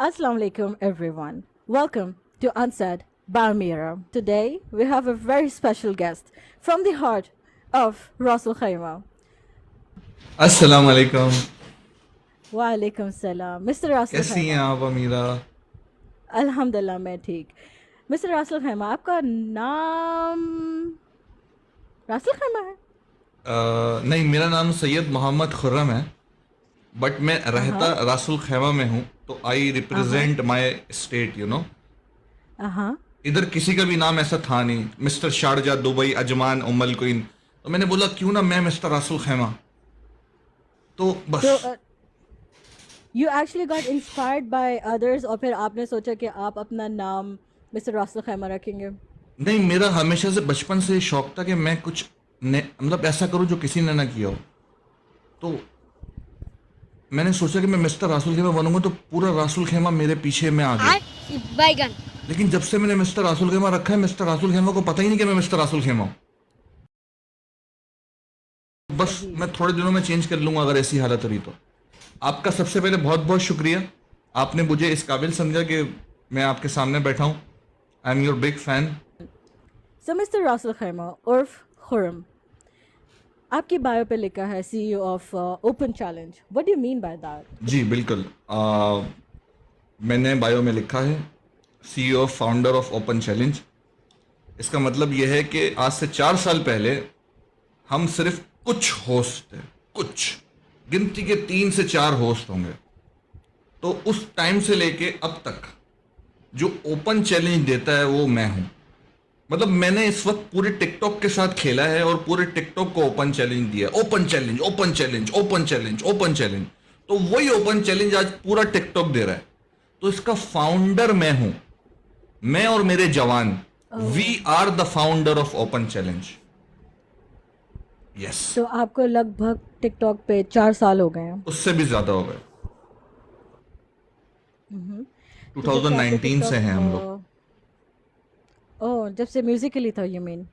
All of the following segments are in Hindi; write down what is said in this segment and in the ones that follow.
Assalamu alaikum, everyone. Welcome to Unsaid Barmira. Today, we have a very special guest from the heart of Rasul Khaima. अस्सलाम वालेकुम। Wa alaikum salam. Mr. Rasul कैसी हैं Khaima. आप अमीरा? Alhamdulillah, मैं ठीक. Mr. Rasul Khaima, आपका नाम रासुल खैमा है? नहीं, मेरा नाम सैयद मोहम्मद खुर्रम है, बट मैं रहता हाँ रासुल खैमा में हूँ, तो आई हाँ रिप्रेजेंट माय स्टेट, हाँ. इधर किसी का भी नाम ऐसा था नहीं, mister Sharjah, Dubai, Ajman, Umm al Quwain, तो मैंने बोला क्यों ना मैं मिस्टर रासुल खैमा, तो बस। तो you actually got inspired by others और फिर आपने सोचा कि आप अपना नाम मिस्टर रासुल खैमा रखेंगे? नहीं, मेरा हमेशा से बचपन से शौक था कि मैं कुछ मतलब ऐसा करूं जो किसी ने ना किया हो, तो मैंने सोचा कि मैं मिस्टर रासुल खेमा बनूंगा, तो पूरा रासुल खेमा मेरे पीछे में आ गया। बैगन। लेकिन जब से मैंने मिस्टर रासुल खेमा रखा है, मिस्टर रासुल खेमा को पता ही नहीं कि मैं मिस्टर रासुल खेमा हूँ। बस सही. मैं थोड़े दिनों में चेंज कर लूंगा अगर ऐसी हालत रही तो। आपका सबसे पहले बहुत बहुत शुक्रिया, आपने मुझे इस काबिल समझा कि मैं आपके सामने बैठा हूँ। I am your big fan. So Mr. Rasul Khaima उर्फ खुरम, आपकी बायो पे लिखा है CEO of open challenge. What do you mean by that? जी बिल्कुल, मैंने बायो में लिखा है CEO founder of open challenge. इसका मतलब यह है कि आज से 4 साल पहले हम सिर्फ कुछ होस्ट थे, कुछ गिनती के 3 से 4 होस्ट होंगे। तो उस टाइम से लेके अब तक जो ओपन चैलेंज देता है वो मैं हूं। मतलब मैंने इस वक्त पूरे टिकटॉक के साथ खेला है और पूरे टिकटॉक को ओपन चैलेंज दिया। Open challenge, open challenge, open challenge, open challenge. तो वही ओपन चैलेंज आज पूरा टिकटॉक दे रहा है। तो इसका फाउंडर मैं हूं, मैं और मेरे जवान। We are the founder of open challenge. Yes, तो आपको लगभग टिकटॉक पे 4 साल हो गए हैं. उससे भी ज्यादा हो गए। तो जब से आपने 2019 से हैं हम लोग। ओह, जब से म्यूजिकली था यू मीन?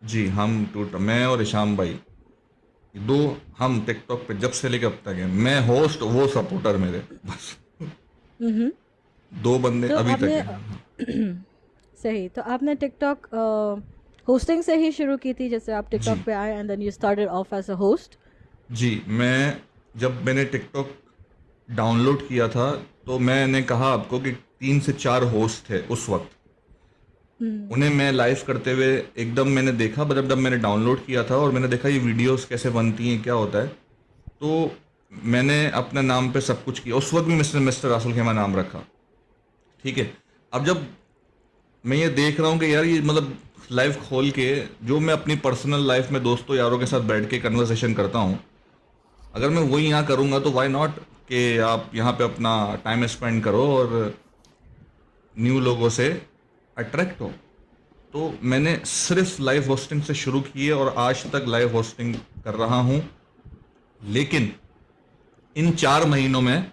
जी, मैं और इशाम भाई, दो हम टिकटॉक पे जब से लेके अब तक हैं। मैं होस्ट, वो सपोर्टर मेरे, बस दो बंदे तो अभी तक आपने हैं। सही, तो आपने टिकटॉक होस्टिंग से ही शुरू की थी, जैसे आप टिकटॉक जी पे आए and then you started off as a host? जी, मैंने टिकटॉक डाउनलोड किया था, तो मैंने कहा आपको कि 3 से 4 होस्ट थे उस वक्त। उन्हें मैं लाइव करते हुए एकदम मैंने देखा, जब मैंने डाउनलोड किया था और मैंने देखा ये वीडियोस कैसे बनती हैं, क्या होता है, तो मैंने अपने नाम पे सब कुछ किया। उस वक्त भी मिस्टर रासुल खेमा नाम रखा। ठीक है, अब जब मैं ये देख रहा हूँ कि यार ये मतलब लाइव खोल के जो मैं अपनी पर्सनल लाइफ में दोस्तों यारों के साथ बैठ के कन्वर्सेशन करता हूँ, अगर मैं वही यहाँ करूँगा तो वाई नॉट कि आप यहाँ पे अपना टाइम स्पेंड करो और न्यू लोगों से अट्रैक्ट हो। तो मैंने सिर्फ लाइव होस्टिंग से शुरू की है और आज तक लाइव होस्टिंग कर रहा हूँ। लेकिन इन 4 महीनों में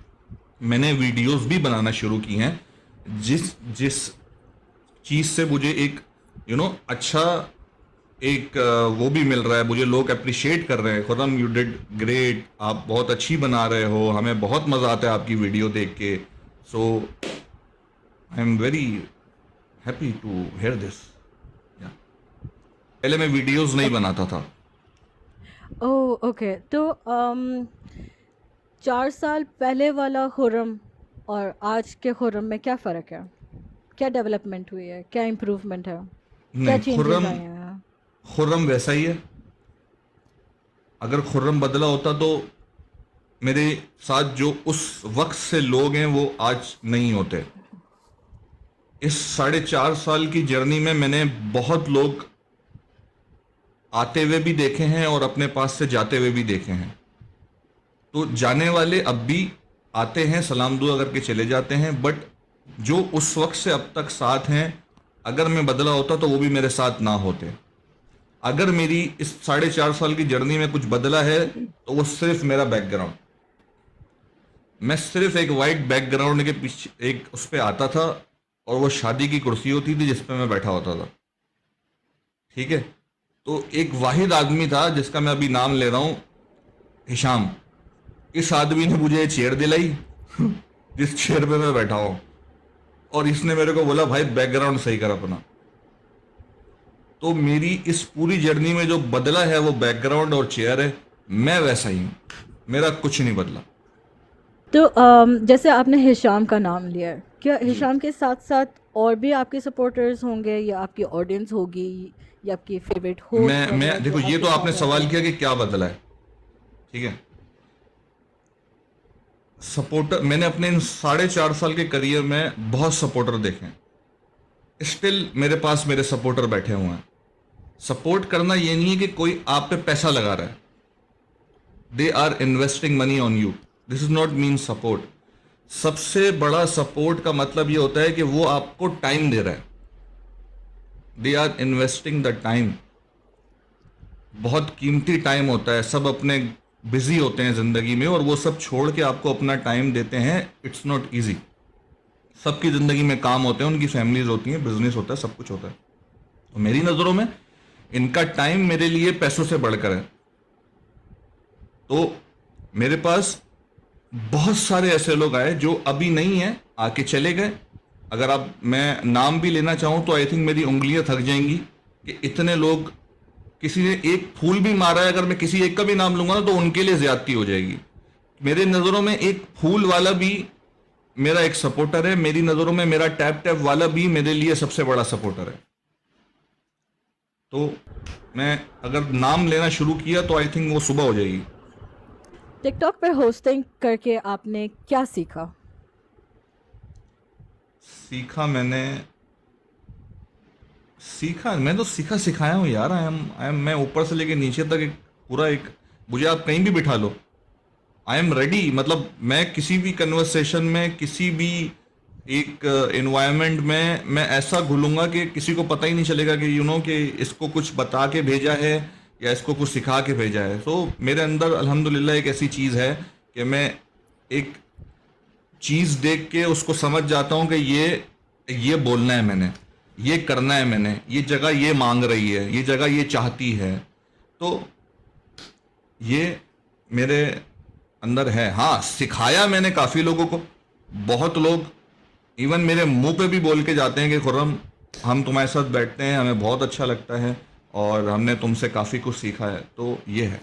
मैंने वीडियोस भी बनाना शुरू की हैं, जिस जिस चीज़ से मुझे एक अच्छा एक वो भी मिल रहा है, मुझे लोग अप्रिशिएट कर रहे हैं। खुर्रम, यू डिड ग्रेट, आप बहुत अच्छी बना रहे हो, हमें बहुत मज़ा आता है आपकी वीडियो देख के। So I am very happy to hear this. पहले मैं वीडियोस नहीं बनाता था। ओह ओके, तो 4 साल पहले वाला खुरम और आज के खुरम में क्या फ़र्क है? क्या डेवलपमेंट हुई है? क्या इम्प्रूवमेंट है? क्या नहीं, चेंजेस आए हैं? खुर्रम वैसा ही है। अगर खुर्रम बदला होता तो मेरे साथ जो उस वक्त से लोग हैं वो आज नहीं होते। इस 4.5 साल की जर्नी में मैंने बहुत लोग आते हुए भी देखे हैं और अपने पास से जाते हुए भी देखे हैं। तो जाने वाले अब भी आते हैं, सलाम दुआ करके चले जाते हैं, बट जो उस वक्त से अब तक साथ हैं, अगर मैं बदला होता तो वो भी मेरे साथ ना होते। अगर मेरी इस 4.5 साल की जर्नी में कुछ बदला है तो वो सिर्फ मेरा बैकग्राउंड। मैं सिर्फ एक वाइट बैकग्राउंड के पीछे एक उस पे आता था और वो शादी की कुर्सी होती थी जिस पे मैं बैठा होता था। ठीक है, तो एक वाहिद आदमी था जिसका मैं अभी नाम ले रहा हूँ, हिशाम। इस आदमी ने मुझे चेयर दिलाई जिस चेयर पे मैं बैठा हूं, और इसने मेरे को बोला भाई बैकग्राउंड सही कर अपना। तो मेरी इस पूरी जर्नी में जो बदला है वो बैकग्राउंड और चेयर है। मैं वैसा ही हूं, मेरा कुछ नहीं बदला। तो जैसे आपने हिशाम का नाम लिया है, क्या जी। हिशाम के साथ साथ और भी आपके सपोर्टर्स होंगे या आपकी ऑडियंस होगी या आपकी फेवरेट होस्ट वगैरह मैं जो देखो, ये आपके तो आपने साथ रहते सवाल हैं? किया कि क्या बदला है, ठीक है। सपोर्टर, मैंने अपने इन 4.5 साल के करियर में बहुत सपोर्टर देखे हैं। स्टिल मेरे पास मेरे सपोर्टर बैठे हुए हैं। सपोर्ट करना ये नहीं है कि कोई आप पे पैसा लगा रहा है। They are investing money on you, this is not mean support. सबसे बड़ा सपोर्ट का मतलब ये होता है कि वो आपको टाइम दे रहा है। They are investing the time. बहुत कीमती टाइम होता है, सब अपने बिजी होते हैं जिंदगी में, और वो सब छोड़ के आपको अपना टाइम देते हैं। It's not easy. सबकी जिंदगी में काम होते हैं, उनकी फैमिलीज होती हैं, बिजनेस होता है, सब कुछ होता है। तो मेरी नजरों में इनका टाइम मेरे लिए पैसों से बढ़कर है। तो मेरे पास बहुत सारे ऐसे लोग आए जो अभी नहीं है, आके चले गए। अगर आप, मैं नाम भी लेना चाहूं तो आई थिंक मेरी उंगलियां थक जाएंगी कि इतने लोग, किसी ने एक फूल भी मारा है, अगर मैं किसी एक का भी नाम लूंगा ना तो उनके लिए ज्यादती हो जाएगी। मेरे नजरों में एक फूल वाला भी मेरा एक सपोर्टर है। मेरी नजरों में मेरा टैप टैप वाला भी मेरे लिए सबसे बड़ा सपोर्टर है। तो मैं अगर नाम लेना शुरू किया तो आई थिंक वो सुबह हो जाएगी। टिकटॉक पे होस्टिंग करके आपने क्या सीखा? सीखा मैंने, मैं तो सीखा सिखाया हूँ यार। आई एम मैं ऊपर से लेके नीचे तक एक पूरा एक, मुझे आप कहीं भी बिठा लो, आई एम रेडी। मतलब मैं किसी भी कन्वर्सेशन में, किसी भी एक एनवायरनमेंट में मैं ऐसा घुलूंगा कि किसी को पता ही नहीं चलेगा कि कि इसको कुछ बता के भेजा है या इसको कुछ सिखा के भेजा है। तो मेरे अंदर अल्हम्दुलिल्लाह एक ऐसी चीज़ है कि मैं एक चीज़ देख के उसको समझ जाता हूँ कि ये बोलना है मैंने, ये करना है मैंने, ये जगह ये मांग रही है, ये जगह ये चाहती है। तो ये मेरे अंदर है। हाँ, सिखाया मैंने काफ़ी लोगों को। बहुत लोग इवन मेरे मुंह पे भी बोल के जाते हैं कि खुर्रम, हम तुम्हारे साथ बैठते हैं, हमें बहुत अच्छा लगता है और हमने तुमसे काफ़ी कुछ सीखा है। तो ये है,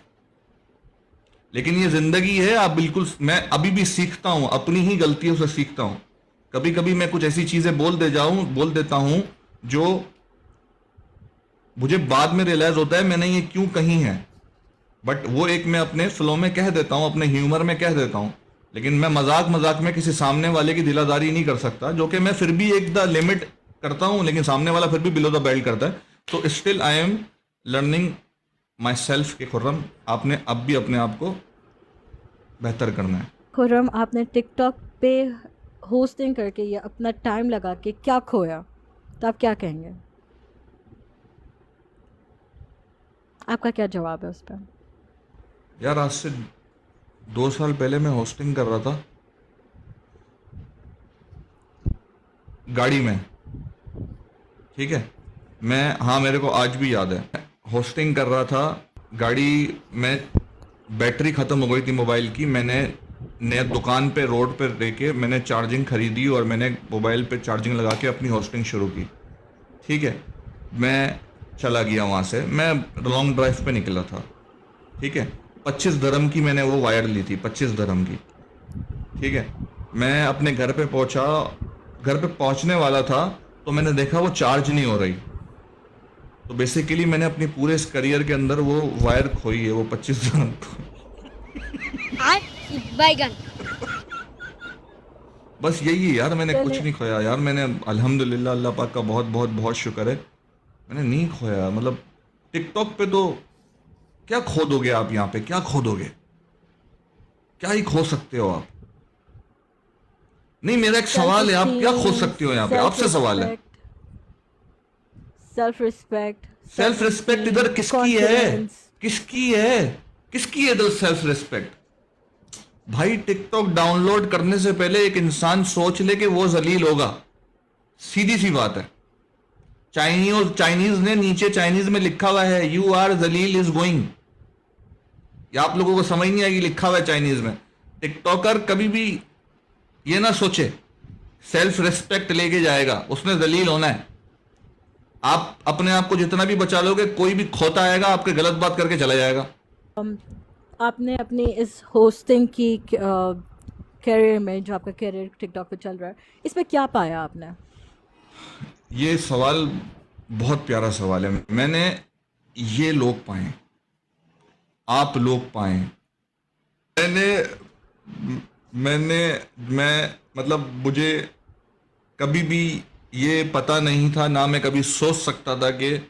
लेकिन ये ज़िंदगी है। आप बिल्कुल, मैं अभी भी सीखता हूँ, अपनी ही गलतियों से सीखता हूँ। कभी कभी मैं कुछ ऐसी चीज़ें बोल देता हूँ जो मुझे बाद में रियलाइज़ होता है मैंने ये क्यों कही है। बट वो एक मैं अपने फ्लो में कह देता हूँ, अपने ह्यूमर में कह देता हूँ। लेकिन मैं मजाक मजाक में किसी सामने वाले की दिलादारी नहीं कर सकता, जो कि मैं फिर भी एक द लिमिट करता हूँ, लेकिन सामने वाला फिर भी बिलो द बेल्ट करता है। तो still I am learning my self के खुर्रम, आपने अब भी अपने आप को बेहतर करना है। खुर्रम, आपने टिकटॉक पे होस्टिंग करके या अपना टाइम लगा के क्या खोया, तो आप क्या कहेंगे? आपका क्या जवाब है उस पर? यार, आज से 2 साल पहले मैं होस्टिंग कर रहा था गाड़ी में, ठीक है। हाँ, मेरे को आज भी याद है, होस्टिंग कर रहा था गाड़ी में। बैटरी ख़त्म हो गई थी मोबाइल की। मैंने नया दुकान पे रोड पे लेके मैंने चार्जिंग खरीदी और मैंने मोबाइल पे चार्जिंग लगा के अपनी होस्टिंग शुरू की, ठीक है। मैं चला गया वहाँ से, मैं लॉन्ग ड्राइव पे निकला था, ठीक है। 25 दरम की मैंने वो वायर ली थी, 25 दरम की, ठीक है। मैं अपने घर पे पहुंचा, घर पे पहुंचने वाला था तो मैंने देखा वो चार्ज नहीं हो रही। तो बेसिकली मैंने अपनी पूरे इस करियर के अंदर वो वायर खोई है, वो 25 दरम। बैगन। बस यही है यार, मैंने कुछ चले नहीं खोया यार। मैंने अल्हम्दुलिल्लाह, अल्लाह पाक का बहुत बहुत बहुत शुक्र है, मैंने नहीं खोया। मतलब टिकटॉक पे तो क्या खो दोगे आप? यहाँ पे क्या खो दोगे? क्या ही खो सकते हो आप? नहीं, मेरा एक सेल्फ सवाल है, आप क्या खो एस्टीम, सकते हो यहाँ पे? सेल्फ आपसे सवाल है। Respect, self respect, self self respect esteem, इधर किसकी है? कॉन्फिडेंस। किसकी है? किसकी है इधर सेल्फ रिस्पेक्ट? भाई, टिकटॉक डाउनलोड करने से पहले एक इंसान सोच ले कि वो जलील होगा। सीधी सी बात है। चाइनीज ने नीचे चाइनीज में लिखा हुआ है, you are Jalil is going. या आप लोगों को समझ नहीं आएगी, लिखा हुआ है चाइनीज में। टिकटॉकर कभी भी ये ना सोचे, सेल्फ रिस्पेक्ट लेके जाएगा, उसने जलील होना है। आप अपने आप को जितना भी बचा लोगे, कोई भी खोता आएगा आपके गलत बात करके चला जाएगा। आपने अपनी इस होस्टिंग की कैरियर में, जो आपका कैरियर टिकटॉक पे चल रहा है, इसमें क्या पाया आपने? ये सवाल बहुत प्यारा सवाल है। मैंने ये लोग पाए, आप लोग पाए, मैं मतलब मुझे कभी भी ये पता नहीं था, ना मैं कभी सोच सकता था कि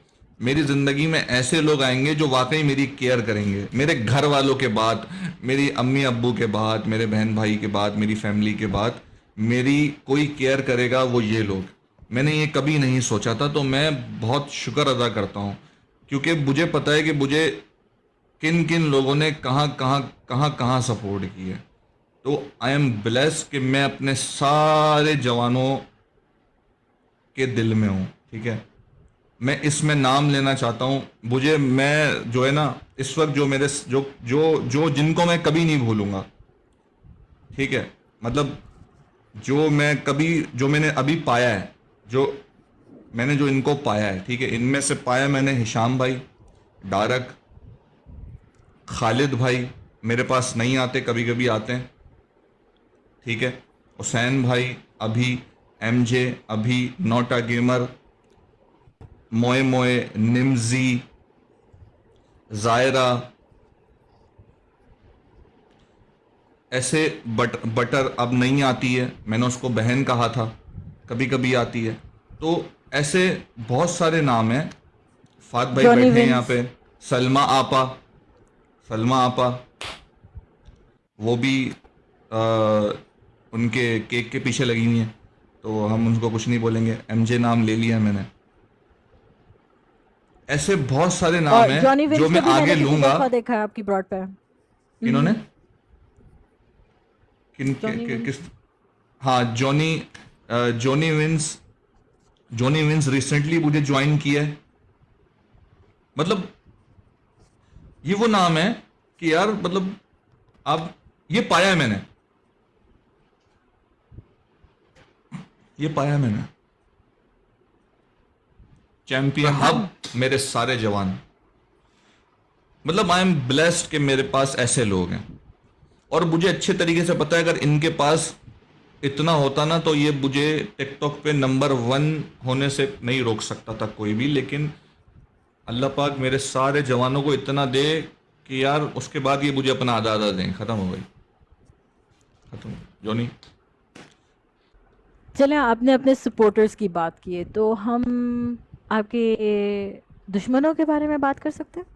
मेरी ज़िंदगी में ऐसे लोग आएंगे जो वाकई मेरी केयर करेंगे। मेरे घर वालों के बाद, मेरी अम्मी अब्बू के बाद, मेरे बहन भाई के बाद, मेरी फैमिली के बाद मेरी कोई केयर करेगा, वो ये लोग। मैंने ये कभी नहीं सोचा था, तो मैं बहुत शुक्र अदा करता हूँ, क्योंकि मुझे पता है कि मुझे किन किन लोगों ने कहाँ सपोर्ट की है। तो आई एम ब्लेस्ड कि मैं अपने सारे जवानों के दिल में हूँ। ठीक है, मैं इसमें नाम लेना चाहता हूँ। मैं जो है ना, इस वक्त जो मेरे जो जो जो जिनको मैं कभी नहीं भूलूंगा, ठीक है, मतलब जो मैंने अभी पाया है, जो इनको पाया है, ठीक है, इनमें से पाया मैंने हिशाम भाई, डारक, खालिद भाई, मेरे पास नहीं आते, कभी कभी आते हैं, ठीक है, हुसैन भाई, अभी एमजे, अभी नोटा गेमर, मोए मोए, निम्जी, जायरा, ऐसे बटर अब नहीं आती है, मैंने उसको बहन कहा था, कभी कभी आती है। तो ऐसे बहुत सारे नाम हैं। फात भाई जॉनी बैठे हैं यहाँ विंस। पे, सलमा आपा, वो भी उनके केक के पीछे लगी हुई हैं, तो हम उनको कुछ नहीं बोलेंगे, एमजे नाम ले लिया मैंने। ऐसे बहुत सारे नाम और हैं जॉनी जो विंस मैं को भी आगे मैंने किसी लूंगा। दफा देखा है आपकी ब्रॉड पे। इन्होंने जॉनी विंस। किस? हाँ, जॉनी विंस रिसेंटली मुझे ज्वाइन किया है। मतलब ये वो नाम है कि यार, मतलब अब ये पाया है मैंने, चैंपियन। अब मेरे सारे जवान, मतलब आई एम ब्लेस्ड कि मेरे पास ऐसे लोग हैं। और मुझे अच्छे तरीके से पता है, अगर इनके पास इतना होता ना, तो ये मुझे टिकटॉक पे नंबर 1 होने से नहीं रोक सकता था कोई भी। लेकिन अल्लाह पाक मेरे सारे जवानों को इतना दे कि यार उसके बाद ये मुझे अपना आधा आधा दें। खत्म हो गई, खत्म। जोनी, चलें, आपने अपने सपोर्टर्स की बात की है, तो हम आपके दुश्मनों के बारे में बात कर सकते हैं?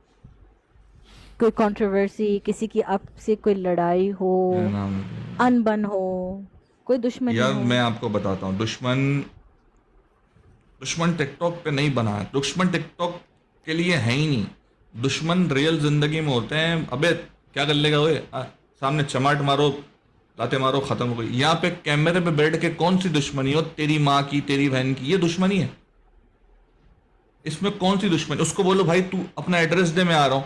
कोई कंट्रोवर्सी, किसी की आपसे कोई लड़ाई हो, मेरा नाम अनबन हो, कोई दुश्मनी यार, हो? मैं आपको बताता हूँ, दुश्मन टिकटॉक पे नहीं बना है, दुश्मन टिकटॉक के लिए है ही नहीं। दुश्मन रियल जिंदगी में होते हैं। अबे क्या कर लेगा ओए, सामने चमाट मारो, लाते मारो, खत्म हो गई। यहाँ पे कैमरे पे बैठ के कौन सी दुश्मनी हो, तेरी माँ की, तेरी बहन की, ये दुश्मनी है? इसमें कौन सी दुश्मनी? उसको बोलो भाई तू अपना एड्रेस दे, मैं आ रहा हूँ।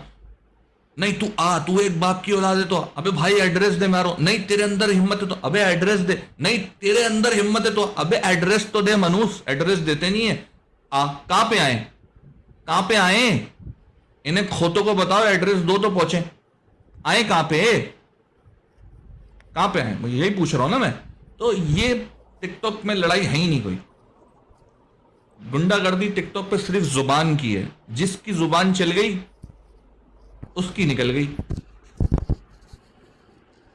नहीं तू आ, तू एक बाप की औलाद है तो अबे भाई एड्रेस दे, मैं आ रहा हूँ। नहीं तेरे अंदर हिम्मत है तो अबे एड्रेस दे। नहीं तेरे अंदर हिम्मत है तो अबे एड्रेस तो दे। मनुष्य एड्रेस देते नहीं है। कहाँ पे आए, कहाँ पे आए? इन्हें खोतों को बताओ, एड्रेस दो तो पहुंचे। आए कहाँ पे, कहाँ पे आए? मैं यही पूछ रहा हूं ना मैं। तो ये टिकटॉक में लड़ाई है ही नहीं कोई। गुंडागर्दी टिकटॉक पे सिर्फ जुबान की है। जिसकी जुबान चल गई उसकी निकल गई,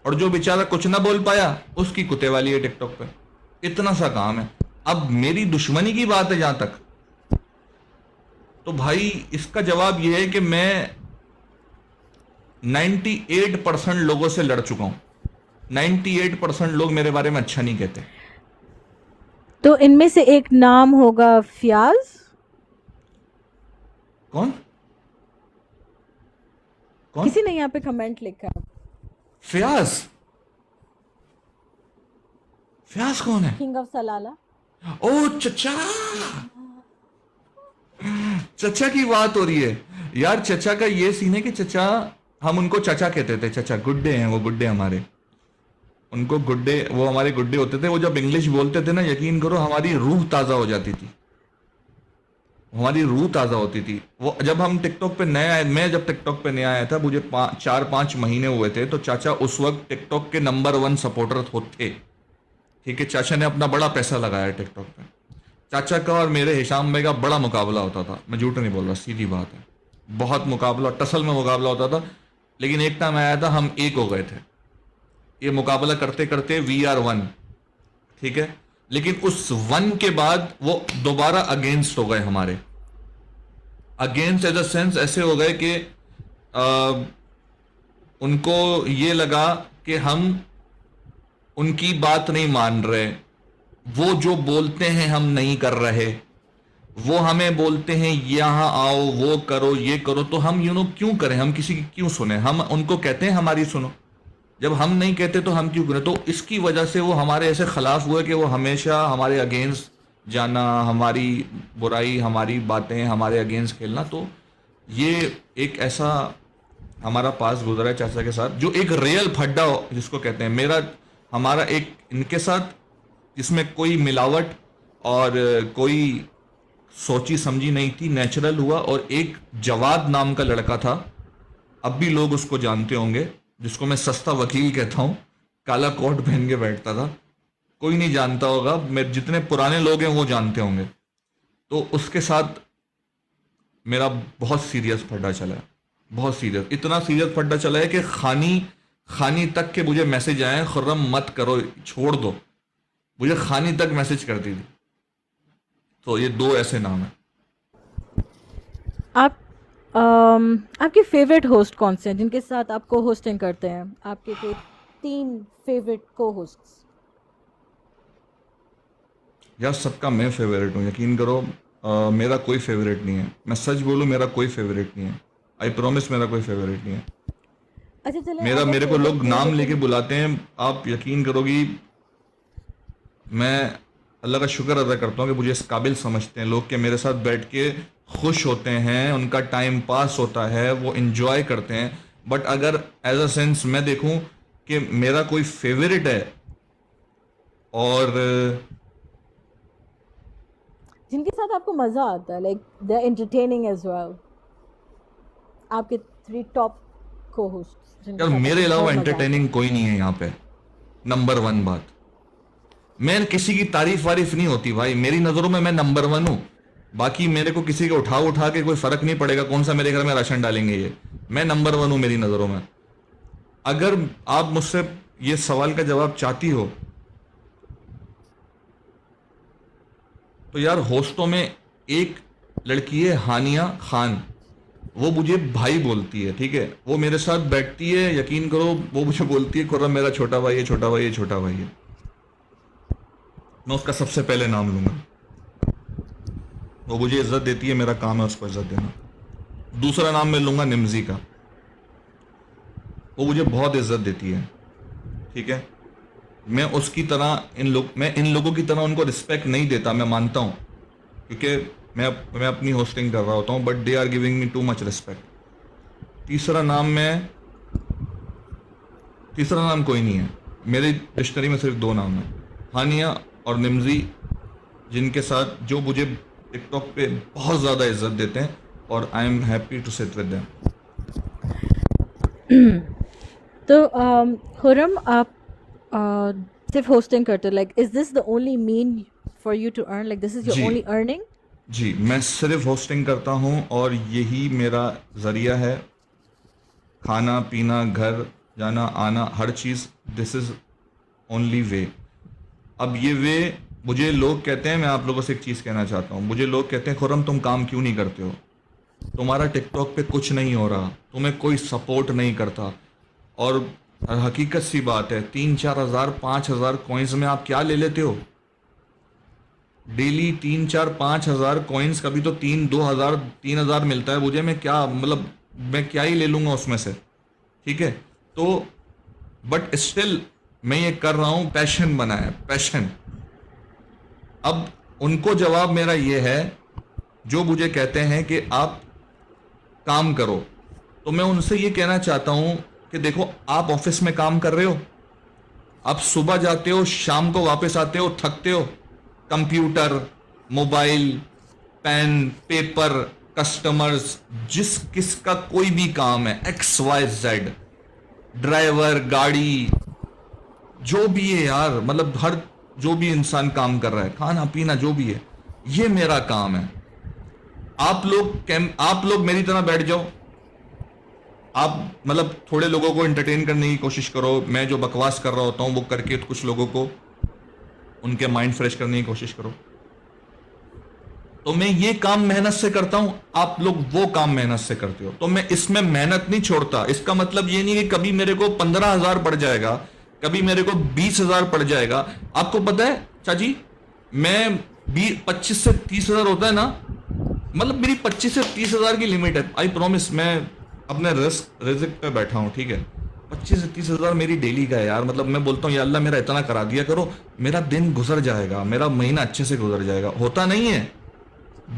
और जो बेचारा कुछ ना बोल पाया उसकी कुत्ते वाली है टिकटॉक पे। इतना सा काम है। अब मेरी दुश्मनी की बात है जहां तक, तो भाई इसका जवाब यह है कि मैं 98% लोगों से लड़ चुका हूं। 98% लोग मेरे बारे में अच्छा नहीं कहते। तो इनमें से एक नाम होगा फयाज। कौन कौन? किसी ने यहाँ पे कमेंट लिखा है। फयाज? फयाज कौन है? King of सलाला। ओ चचा, चचा की बात हो रही है यार। चचा का ये सीन है कि चचा, हम उनको चचा कहते थे। चचा गुड्डे हैं, वो गुड्डे हमारे। उनको गुड्डे, वो हमारे गुड्डे होते थे, वो जब इंग्लिश बोलते थे ना, यकीन करो हमारी रूह ताज़ा हो जाती थी, हमारी रूह ताज़ा होती थी। वो जब हम टिकटॉक पे नए आए, मैं जब टिकटॉक पे नया आया था, मुझे 4-5 महीने हुए थे, तो चाचा उस वक्त टिकटॉक के नंबर 1 सपोर्टर थे। ठीक है, चाचा ने अपना बड़ा पैसा लगाया टिकटॉक पे। चाचा का और मेरे हिशाम भाई का बड़ा मुकाबला होता था, मैं झूठ नहीं बोल रहा, सीधी बात है, बहुत मुकाबला, टसल में मुकाबला होता था। लेकिन एक टाइम आया था हम एक हो गए थे, ये मुकाबला करते करते वी आर वन। ठीक है, लेकिन उस वन के बाद वो दोबारा अगेंस्ट हो गए, हमारे अगेंस्ट एज अ सेंस ऐसे हो गए कि उनको ये लगा कि हम उनकी बात नहीं मान रहे, वो जो बोलते हैं हम नहीं कर रहे, वो हमें बोलते हैं यहाँ आओ, वो करो, ये करो, तो हम क्यों करें, हम किसी की क्यों सुने, हम उनको कहते हैं हमारी सुनो, जब हम नहीं कहते तो हम क्यों करें। तो इसकी वजह से वो हमारे ऐसे खिलाफ हुए कि वो हमेशा हमारे अगेंस्ट जाना, हमारी बुराई, हमारी बातें, हमारे अगेंस्ट खेलना। तो ये एक ऐसा हमारा पास गुजरा है चाचा के साथ, जो एक रियल फड्डा जिसको कहते हैं, मेरा हमारा एक इनके साथ, जिसमें कोई मिलावट और कोई सोची समझी नहीं थी, नेचुरल हुआ। और एक जवाद नाम का लड़का था, अब भी लोग उसको जानते होंगे, जिसको मैं सस्ता वकील कहता हूँ, काला कोट पहन के बैठता था, कोई नहीं जानता होगा, मेरे जितने पुराने लोग हैं वो जानते होंगे। तो उसके साथ मेरा बहुत सीरियस फड्डा चला है, बहुत सीरियस, इतना सीरियस फड्डा चला है कि खानी तक के मुझे मैसेज आए, खुर्रम मत करो, छोड़ दो, मुझे खानी तक मैसेज करती थी। तो ये 2 ऐसे नाम हैं। आप आपके फेवरेट होस्ट कौन से हैं जिनके साथ आप को होस्टिंग करते हैं? आपके कोई 3 फेवरेट को होस्ट्स? यार सबका मैं फेवरेट हूँ, यकीन करो, मेरा कोई फेवरेट नहीं है, मैं सच बोलूँ, मेरा कोई फेवरेट नहीं है, आई प्रॉमिस, मेरा कोई फेवरेट नहीं है। अच्छा चले, मेरे को फेवरेट लोग नहीं है नाम लेके लेकिन बुलाते हैं, आप यकीन करोगी, मैं अल्लाह का शुक्र अदा करता हूँ कि मुझे इस काबिल समझते हैं लोग कि मेरे साथ बैठ के खुश होते हैं, उनका टाइम पास होता है, वो इन्जॉय करते हैं। बट अगर एज अ सेंस मैं देखूं कि मेरा कोई फेवरेट है और जिनके साथ आपको मज़ा आता है, like they are entertaining as well, आपके 3 टॉप को होस्ट्स जिनके यार साथ मेरे आपको अलावा बहुत मज़ा आता एंटरटेनिंग कोई नहीं है यहाँ पे, नंबर 1 बात। मैं किसी की तारीफ वारीफ नहीं होती भाई, मेरी नज़रों में मैं नंबर 1 हूँ। बाकी मेरे को किसी को उठा के कोई फर्क नहीं पड़ेगा, कौन सा मेरे घर में राशन डालेंगे, ये मैं नंबर 1 हूँ मेरी नज़रों में। अगर आप मुझसे ये सवाल का जवाब चाहती हो तो यार होस्टों में एक लड़की है हानिया खान, वो मुझे भाई बोलती है, ठीक है, वो मेरे साथ बैठती है, यकीन करो, वो मुझे बोलती है खुर्रम मेरा छोटा भाई है, छोटा भाई है, छोटा भाई है, मैं उसका सबसे पहले नाम लूंगा। वो मुझे इज्जत देती है, मेरा काम है उसको इज्जत देना। दूसरा नाम मैं लूंगा निम्जी का, वो मुझे बहुत इज्जत देती है, ठीक है, मैं उसकी तरह मैं इन लोगों की तरह उनको रिस्पेक्ट नहीं देता, मैं मानता हूँ, क्योंकि मैं अपनी होस्टिंग कर रहा होता हूँ, but they are giving me too much respect. तीसरा नाम कोई नहीं है, मेरी डिक्शनरी में सिर्फ 2 नाम है, हानिया और निम्जी, जिनके साथ जो मुझे टिकटॉक पे बहुत ज़्यादा इज्जत देते हैं, और I am happy to sit with them. तो खुर्रम, आप सिर्फ होस्टिंग करते हो, like is this the only mean for you to earn, like this is your जी ओनली अर्निंग? जी, मैं सिर्फ होस्टिंग करता हूँ और यही मेरा ज़रिया है, खाना पीना, घर जाना आना, हर चीज़, दिस इज़ ओनली वे। अब ये वे मुझे लोग कहते हैं, मैं आप लोगों से एक चीज़ कहना चाहता हूँ, मुझे लोग कहते हैं खुर्रम तुम काम क्यों नहीं करते हो, तुम्हारा टिकटॉक पे कुछ नहीं हो रहा, तुम्हें कोई सपोर्ट नहीं करता। और हकीकत सी बात है, 3-4 हज़ार 5 हज़ार कॉइन्स में आप क्या ले लेते हो डेली? 3-4-5 हज़ार कॉइन्स, कभी तो 2,000 3,000 मिलता है मुझे, मैं क्या, मतलब मैं क्या ही ले लूँगा उसमें से, ठीक है। तो बट स्टिल मैं ये कर रहा हूँ, पैशन बना है, पैशन। अब उनको जवाब मेरा ये है, जो मुझे कहते हैं कि आप काम करो, तो मैं उनसे ये कहना चाहता हूँ कि देखो, आप ऑफिस में काम कर रहे हो, आप सुबह जाते हो, शाम को वापस आते हो, थकते हो। Computer, mobile, pen, paper, customers, जिस किसका कोई भी काम है, XYZ, ड्राइवर, गाड़ी, जो भी है यार, मतलब हर जो भी इंसान काम कर रहा है, खाना पीना जो भी है, ये मेरा काम है। आप लोग मेरी तरह बैठ जाओ, आप मतलब थोड़े लोगों को एंटरटेन करने की कोशिश करो, मैं जो बकवास कर रहा होता हूं वो करके कुछ लोगों को उनके माइंड फ्रेश करने की कोशिश करो। तो मैं ये काम मेहनत से करता हूं, आप लोग वो काम मेहनत से करते हो, तो मैं इसमें मेहनत नहीं छोड़ता। इसका मतलब ये नहीं कि कभी मेरे को 15,000 पड़ जाएगा, कभी मेरे को 20,000 पड़ जाएगा। आपको पता है चाची, मैं 25 से 30,000 होता है ना, मतलब मेरी 25 से 30,000 की लिमिट है। आई प्रॉमिस, मैं अपने रिस्क पे बैठा हूं, ठीक है। 25 से 30,000 मेरी डेली का है यार। मतलब मैं बोलता हूँ या अल्लाह मेरा इतना करा दिया करो, मेरा दिन गुजर जाएगा, मेरा महीना अच्छे से गुजर जाएगा। होता नहीं है,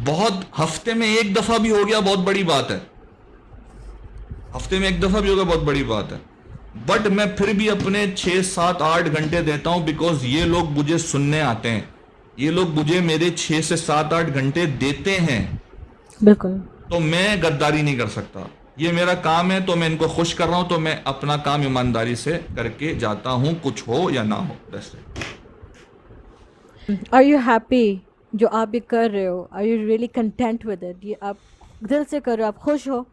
बहुत हफ्ते में एक दफा भी हो गया बहुत बड़ी बात है, हफ्ते में एक दफा भी हो गया बहुत बड़ी बात है। बट मैं फिर भी अपने 6, 7, 8 घंटे देता हूं, बिकॉज ये लोग मुझे सुनने आते हैं, ये लोग मुझे मेरे 6 से 7, 8 घंटे देते हैं। बिल्कुल। तो मैं गद्दारी नहीं कर सकता, ये मेरा काम है, तो मैं इनको खुश कर रहा हूं, तो मैं अपना काम ईमानदारी से करके जाता हूं, कुछ हो या ना हो। आर यू हैप्पी जो आप भी कर रहे हो? Are you really content with it? ये आप दिल से कर रहे हो, आप खुश हो?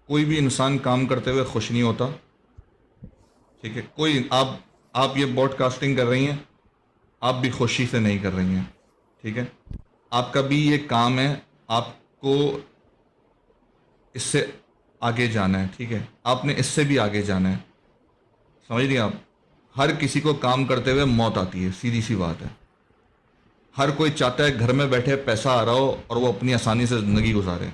कोई भी इंसान काम करते हुए खुश नहीं होता, ठीक है। कोई आप ये ब्रॉडकास्टिंग कर रही हैं, आप भी खुशी से नहीं कर रही हैं, ठीक है। आपका भी ये काम है, आपको इससे आगे जाना है, ठीक है। आपने इससे भी आगे जाना है, समझ रही हैं आप। हर किसी को काम करते हुए मौत आती है, सीधी सी बात है। हर कोई चाहता है घर में बैठे पैसा आ रहा हो और वो अपनी आसानी से जिंदगी गुजारे,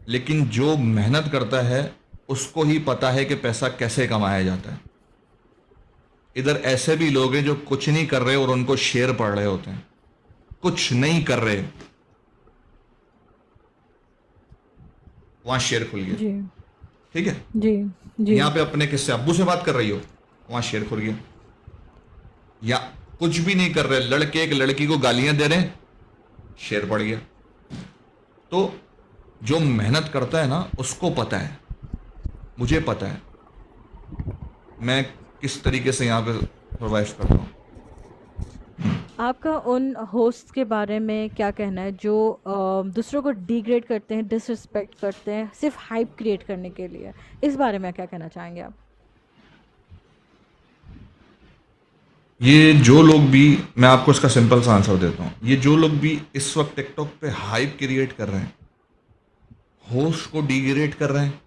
लेकिन जो मेहनत करता है उसको ही पता है कि पैसा कैसे कमाया जाता है। इधर ऐसे भी लोग हैं जो कुछ नहीं कर रहे और उनको शेर पड़ रहे होते हैं, कुछ नहीं कर रहे, वहां शेर खुल गया, जी ठीक है। जी जी। यहां पे अपने किससे अब्बू से बात कर रही हो, वहां शेर खुल गया। या कुछ भी नहीं कर रहे, लड़के एक लड़की को गालियां दे रहे हैं, शेर पड़ गया। तो जो मेहनत करता है ना, उसको पता है, मुझे पता है मैं किस तरीके से यहां पे सर्वाइव करता हूं। आपका उन होस्ट के बारे में क्या कहना है जो दूसरों को डिग्रेड करते हैं, डिसरिस्पेक्ट करते हैं सिर्फ हाइप क्रिएट करने के लिए? इस बारे में क्या कहना चाहेंगे आप? ये जो लोग भी, मैं आपको इसका सिंपल सा आंसर देता हूँ, ये जो लोग भी इस वक्त टिकटॉक पे हाइप क्रिएट कर रहे हैं, होस्ट को डिग्रेड कर रहे हैं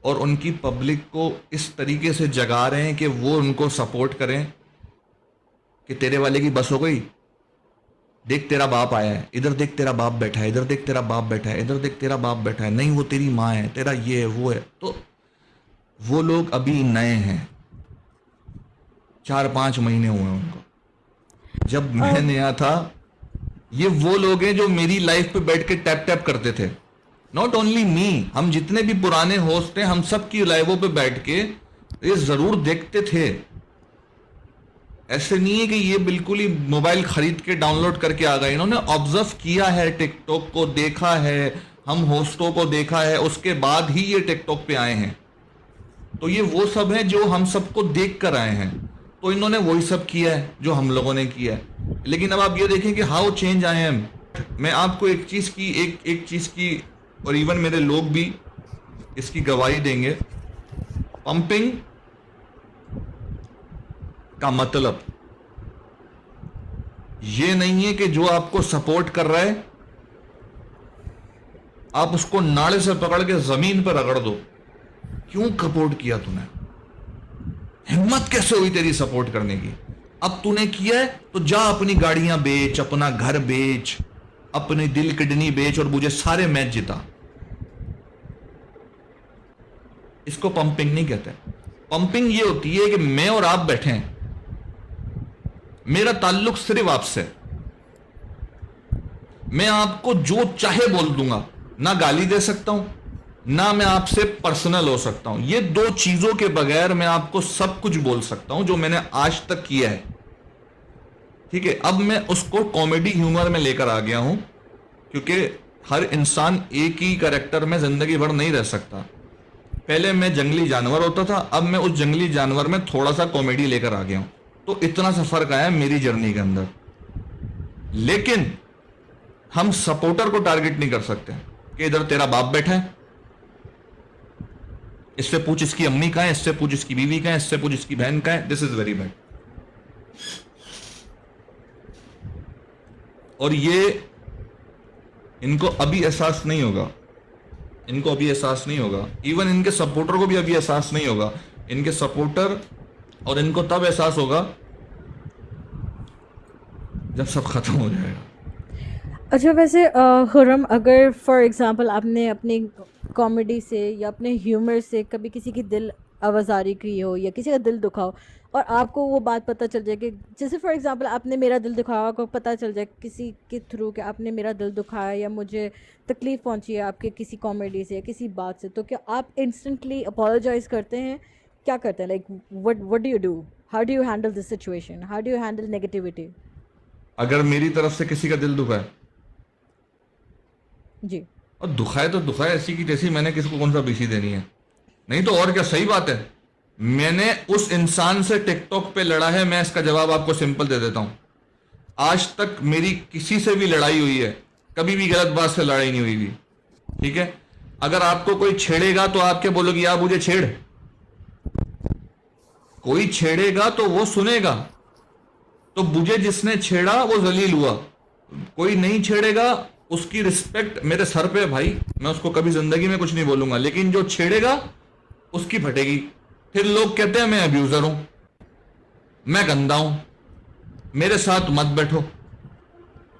और उनकी पब्लिक को इस तरीके से जगा रहे हैं कि वो उनको सपोर्ट करें कि तेरे वाले की बस हो गई, देख तेरा बाप आया है, इधर देख तेरा बाप बैठा है, इधर देख तेरा बाप बैठा है, इधर देख तेरा बाप बैठा है, नहीं वो तेरी माँ है, तेरा ये है वो है। तो वो लोग अभी नए हैं, 4-5 महीने हुए हैं उनको। जब मैं नया था, ये वो लोग हैं जो मेरी लाइफ पे बैठ के टैप टैप करते थे। नॉट ओनली मी, हम जितने भी पुराने होस्ट हैं, हम सब की लाइवों पे बैठ के ये जरूर देखते थे। ऐसे नहीं है कि ये बिल्कुल ही मोबाइल खरीद के डाउनलोड करके आ गए, इन्होंने ऑब्जर्व किया है, टिकटॉक को देखा है, हम होस्टों को देखा है, उसके बाद ही ये टिकटॉक पे आए हैं। तो ये वो सब है जो हम सबको देख कर आए हैं, तो इन्होंने वही सब किया है जो हम लोगों ने किया है। लेकिन अब आप ये देखें कि हाउ चेंज आई एम। मैं आपको एक चीज की और इवन मेरे लोग भी इसकी गवाही देंगे। पंपिंग का मतलब ये नहीं है कि जो आपको सपोर्ट कर रहा है आप उसको नाड़े से पकड़ के जमीन पर रगड़ दो। क्यों सपोर्ट किया तूने? हिम्मत कैसे हुई तेरी सपोर्ट करने की? अब तूने किया है तो जा अपनी गाड़ियां बेच, अपना घर बेच, अपनी दिल किडनी बेच और मुझे सारे मैच जिता। इसको पंपिंग नहीं कहते। पंपिंग ये होती है कि मैं और आप बैठे हैं, मेरा ताल्लुक सिर्फ आपसे, मैं आपको जो चाहे बोल दूंगा, ना गाली दे सकता हूं, ना मैं आपसे पर्सनल हो सकता हूं। ये दो चीजों के बगैर मैं आपको सब कुछ बोल सकता हूं जो मैंने आज तक किया है। ठीक है, अब मैं उसको कॉमेडी ह्यूमर में लेकर आ गया हूं, क्योंकि हर इंसान एक ही कैरेक्टर में जिंदगी भर नहीं रह सकता। पहले मैं जंगली जानवर होता था, अब मैं उस जंगली जानवर में थोड़ा सा कॉमेडी लेकर आ गया हूं। तो इतना सा फर्क आया मेरी जर्नी के अंदर। लेकिन हम सपोर्टर को टारगेट नहीं कर सकते कि इधर तेरा बाप बैठा है, इससे पूछ इसकी अम्मी कहां है, इससे पूछ इसकी बीवी कहां है, इससे पूछ इसकी बहन कहां है। This is very bad. और ये इनको अभी एहसास नहीं होगा, इनको अभी एहसास नहीं होगा, इवन इनके सपोर्टर को भी अभी एहसास नहीं होगा। इनके सपोर्टर और इनको तब एहसास होगा जब सब खत्म हो जाएगा। अच्छा, वैसे खुर्रम, अगर फॉर एग्जांपल आपने अपनी कॉमेडी से या अपने ह्यूमर से कभी किसी की दिल आवाज़ारी की हो या किसी का दिल दुखा हो, और आपको वो बात पता चल जाए कि जैसे फॉर एग्जांपल आपने मेरा दिल दुखाया, आपको पता चल जाए किसी के थ्रू कि आपने मेरा दिल दुखाया या मुझे तकलीफ़ पहुंची है आपके किसी कॉमेडी से या किसी बात से, तो क्या आप इंस्टेंटली अपोलोजाइज करते हैं? क्या करते हैं? Like what do you do? How do you handle this situation? How do you handle negativity? अगर मेरी तरफ से किसी का दिल दुखा है, जी। और दुखाए तो दुखाए, ऐसी की तैसी, मैंने किसको कौन सा बीसी देनी है? नहीं तो और क्या, सही बात है। मैंने उस इंसान से टिकटॉक पे लड़ा है, मैं इसका जवाब आपको सिंपल दे देता हूं। आज तक मेरी किसी से भी लड़ाई हुई है, कभी भी गलत बात से लड़ाई नहीं हुई थी। ठीक है, अगर आपको कोई छेड़ेगा तो आप क्या बोलोगे? आप मुझे छेड़। कोई छेड़ेगा तो वो सुनेगा। तो मुझे जिसने छेड़ा वो जलील हुआ, कोई नहीं छेड़ेगा उसकी रिस्पेक्ट मेरे सर पे है भाई, मैं उसको कभी जिंदगी में कुछ नहीं बोलूंगा। लेकिन जो छेड़ेगा उसकी फटेगी। फिर लोग कहते हैं मैं अब्यूजर हूं, मैं गंदा हूं, मेरे साथ मत बैठो।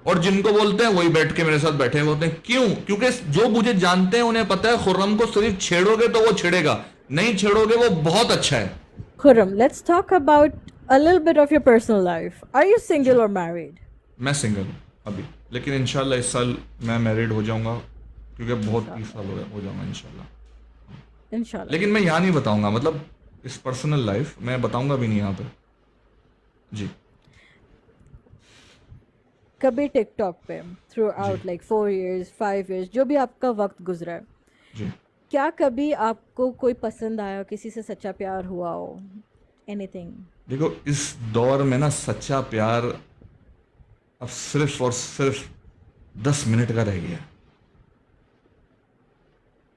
और जिनको बोलते हैं वही बैठ के मेरे साथ बैठे हुए होते हैं। क्यों? क्योंकि जो मुझे जानते हैं उन्हें पता है खुर्रम को सिर्फ छेड़ोगे तो वो छेड़ेगा, नहीं छेड़ोगे वो बहुत अच्छा है। Khurram, let's talk about a little bit of your personal life. Are you single or married? मैं सिंगल हूं अभी, लेकिन इंशाल्लाह इस साल मैं मैरिड हो जाऊंगा, क्योंकि बहुत 30 साल हो जाऊंगा इंशाल्लाह। Inshallah. लेकिन मैं यहाँ नहीं बताऊंगा, मतलब इस पर्सनल लाइफ मैं बताऊंगा भी नहीं यहाँ पे। जी कभी टिकटॉक पे थ्रू जी आउट लाइक 4 years 5 years जो भी आपका वक्त गुजरा है, जी। क्या कभी आपको कोई पसंद आया हो, किसी से सच्चा प्यार हुआ हो? एनीथिंग? देखो, इस दौर में ना सच्चा प्यार अब सिर्फ और सिर्फ 10 मिनट का रह गया है।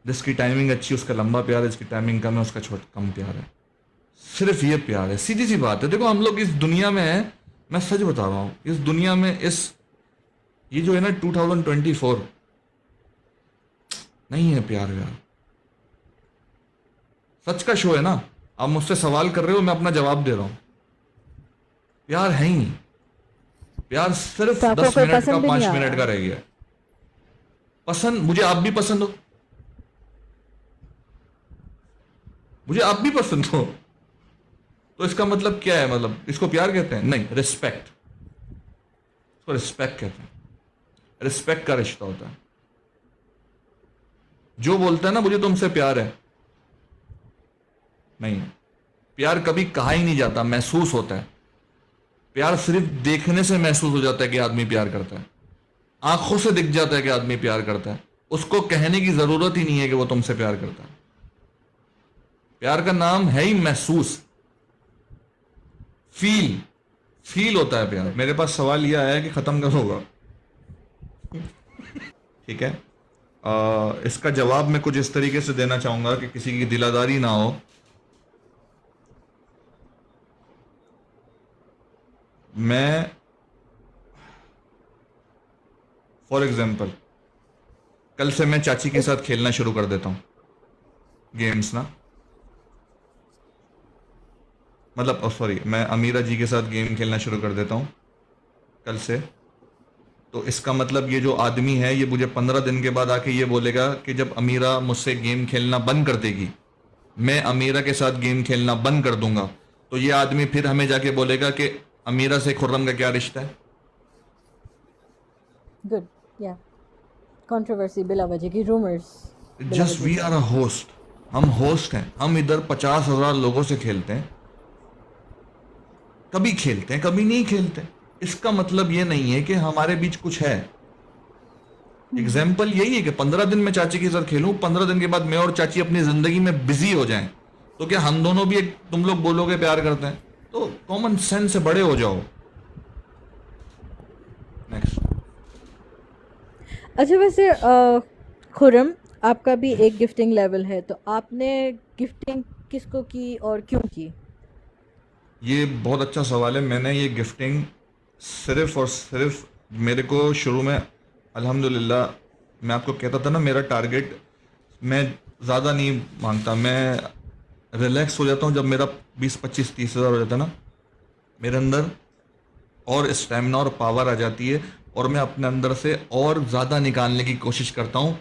जिसकी टाइमिंग अच्छी उसका लंबा प्यार है, जिसकी टाइमिंग कम है उसका कम प्यार है। सिर्फ ये प्यार है, सीधी सी बात है। देखो, हम लोग इस दुनिया में हैं, मैं सच बता रहा हूं, इस दुनिया में ये जो है ना 2024 नहीं है प्यार व्यार। सच का शो है ना, आप मुझसे सवाल कर रहे हो, मैं अपना जवाब दे रहा हूं। प्यार है ही नहीं। प्यार सिर्फ तो आपको 10 कोई मिनट का, पसंद भी 5 नहीं मिनट आया? का रह गया है। पसंद, मुझे आप भी पसंद हो, मुझे आप भी पसंद हो, तो इसका मतलब क्या है? मतलब इसको प्यार कहते हैं? नहीं, रिस्पेक्ट। इसको रिस्पेक्ट कहते हैं। रिस्पेक्ट का रिश्ता होता है। जो बोलता है ना मुझे तुमसे प्यार है, नहीं, प्यार कभी कहा ही नहीं जाता, महसूस होता है। प्यार सिर्फ देखने से महसूस हो जाता है कि आदमी प्यार करता है, आंखों से दिख जाता है कि आदमी प्यार करता है। उसको कहने की जरूरत ही नहीं है कि वो तुमसे प्यार करता है। प्यार का नाम है ही महसूस, फील होता है प्यार। मेरे पास सवाल यह आया कि खत्म कब होगा? ठीक है, इसका जवाब मैं कुछ इस तरीके से देना चाहूंगा कि किसी की दिलादारी ना हो। मैं फॉर एग्जाम्पल कल से मैं चाची के साथ खेलना शुरू कर देता हूं गेम्स ना, मतलब सॉरी, मैं अमीरा जी के साथ गेम खेलना शुरू कर देता हूं कल से। तो इसका मतलब ये जो आदमी है ये मुझे 15 दिन के बाद आके ये बोलेगा कि जब अमीरा मुझसे गेम खेलना बंद कर देगी, मैं अमीरा के साथ गेम खेलना बंद कर दूंगा। तो ये आदमी फिर हमें जाके बोलेगा कि अमीरा से खुर्रम का क्या रिश्ता है? गुड, या कंट्रोवर्सी बिला वजह की, rumours. Just we are a host, हम होस्ट हैं। हम इधर 50,000 लोगों से खेलते हैं, कभी खेलते हैं कभी नहीं खेलते। इसका मतलब ये नहीं है कि हमारे बीच कुछ है। एग्जाम्पल यही है कि 15 दिन मैं चाची के साथ खेलूं, 15 दिन के बाद मैं और चाची अपनी जिंदगी में बिजी हो जाएं, तो क्या हम दोनों भी एक, तुम लोग बोलोगे प्यार करते हैं? तो कॉमन सेंस से बड़े हो जाओ। नेक्स्ट। अच्छा वैसे खुरम, आपका भी एक गिफ्टिंग लेवल है, तो आपने गिफ्टिंग किसको की और क्यों की? ये बहुत अच्छा सवाल है। मैंने ये गिफ्टिंग सिर्फ और सिर्फ, मेरे को शुरू में अल्हम्दुलिल्लाह, मैं आपको कहता था ना मेरा टारगेट, मैं ज़्यादा नहीं मांगता, मैं रिलैक्स हो जाता हूँ जब मेरा 20, 25, 30 हज़ार हो जाता है ना, मेरे अंदर और स्टेमिना और पावर आ जाती है, और मैं अपने अंदर से और ज़्यादा निकालने की कोशिश करता हूँ।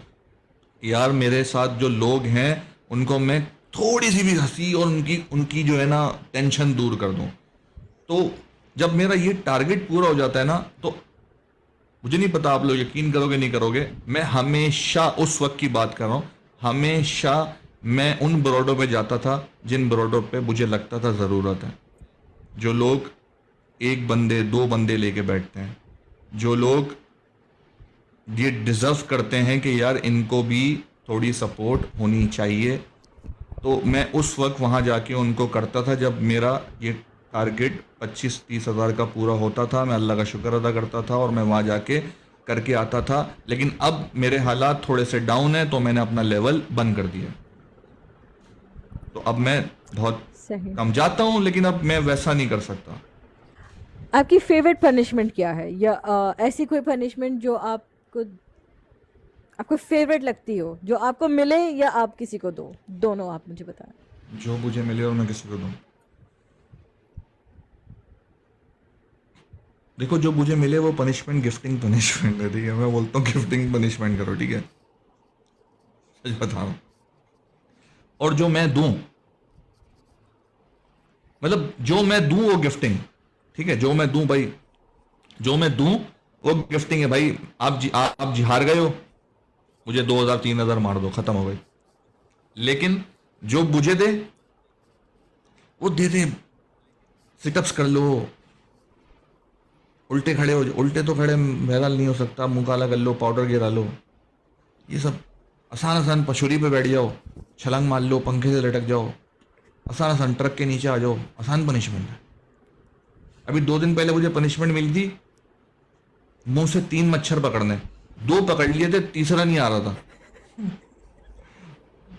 यार मेरे साथ जो लोग हैं उनको मैं थोड़ी सी भी हंसी और उनकी उनकी जो है ना टेंशन दूर कर दूँ। तो जब मेरा ये टारगेट पूरा हो जाता है ना, तो मुझे नहीं पता आप लोग यकीन करोगे नहीं करोगे, मैं हमेशा उस वक्त की बात कर रहा हूँ, हमेशा मैं उन बरोडों पे जाता था जिन बरोडों पे मुझे लगता था ज़रूरत है। जो लोग एक बंदे दो बंदे लेके बैठते हैं, जो लोग ये डिज़र्व करते हैं कि यार इनको भी थोड़ी सपोर्ट होनी चाहिए, तो मैं उस वक्त वहाँ जाके उनको करता था। जब मेरा ये टारगेट 25, 30 हज़ार का पूरा होता था, मैं अल्लाह का शुक्र अदा करता था और मैं वहाँ जाके करके आता था। लेकिन अब मेरे हालात थोड़े से डाउन है, तो मैंने अपना लेवल बंद कर दिया। तो अब मैं बहुत सही। कम जाता हूँ, लेकिन अब मैं वैसा नहीं कर सकता। आपकी फेवरेट पनिशमेंट क्या है, या ऐसी कोई पनिशमेंट जो आपको आपको फेवरेट लगती हो, जो आपको मिले या आप किसी को दो, दोनों आप मुझे बताएं। जो मुझे मिले और मैं किसी को दूँ, देखो जो मुझे मिले वो पनिशमेंट गिफ्टिंग पनिशमेंट है, ठीक है? मैं बोलता हूँ गिफ्टिंग पनिशमेंट करो, ठीक है? सच बता रहा हूँ। और जो मैं दूं, मतलब जो मैं दूं वो गिफ्टिंग, ठीक है? जो मैं दूं भाई, जो मैं दूं वो गिफ्टिंग है भाई। आप जी हार गए हो, मुझे 2,000 3,000 मार दो, खत्म हो गई। लेकिन जो मुझे दे वो दे दे, सिटअप्स कर लो, उल्टे खड़े हो, उल्टे तो खड़े बहरहाल नहीं हो सकता, मुंह काला कर लो, पाउडर गिरा लो, ये सब आसान आसान। पशुरी पे बैठ जाओ, छलांग मार लो, पंखे से लटक जाओ, आसान आसान। ट्रक के नीचे आ जाओ, आसान पनिशमेंट है। अभी 2 दिन पहले मुझे पनिशमेंट मिली थी, मुंह से 3 मच्छर पकड़ने, 2 पकड़ लिए थे, तीसरा नहीं आ रहा था।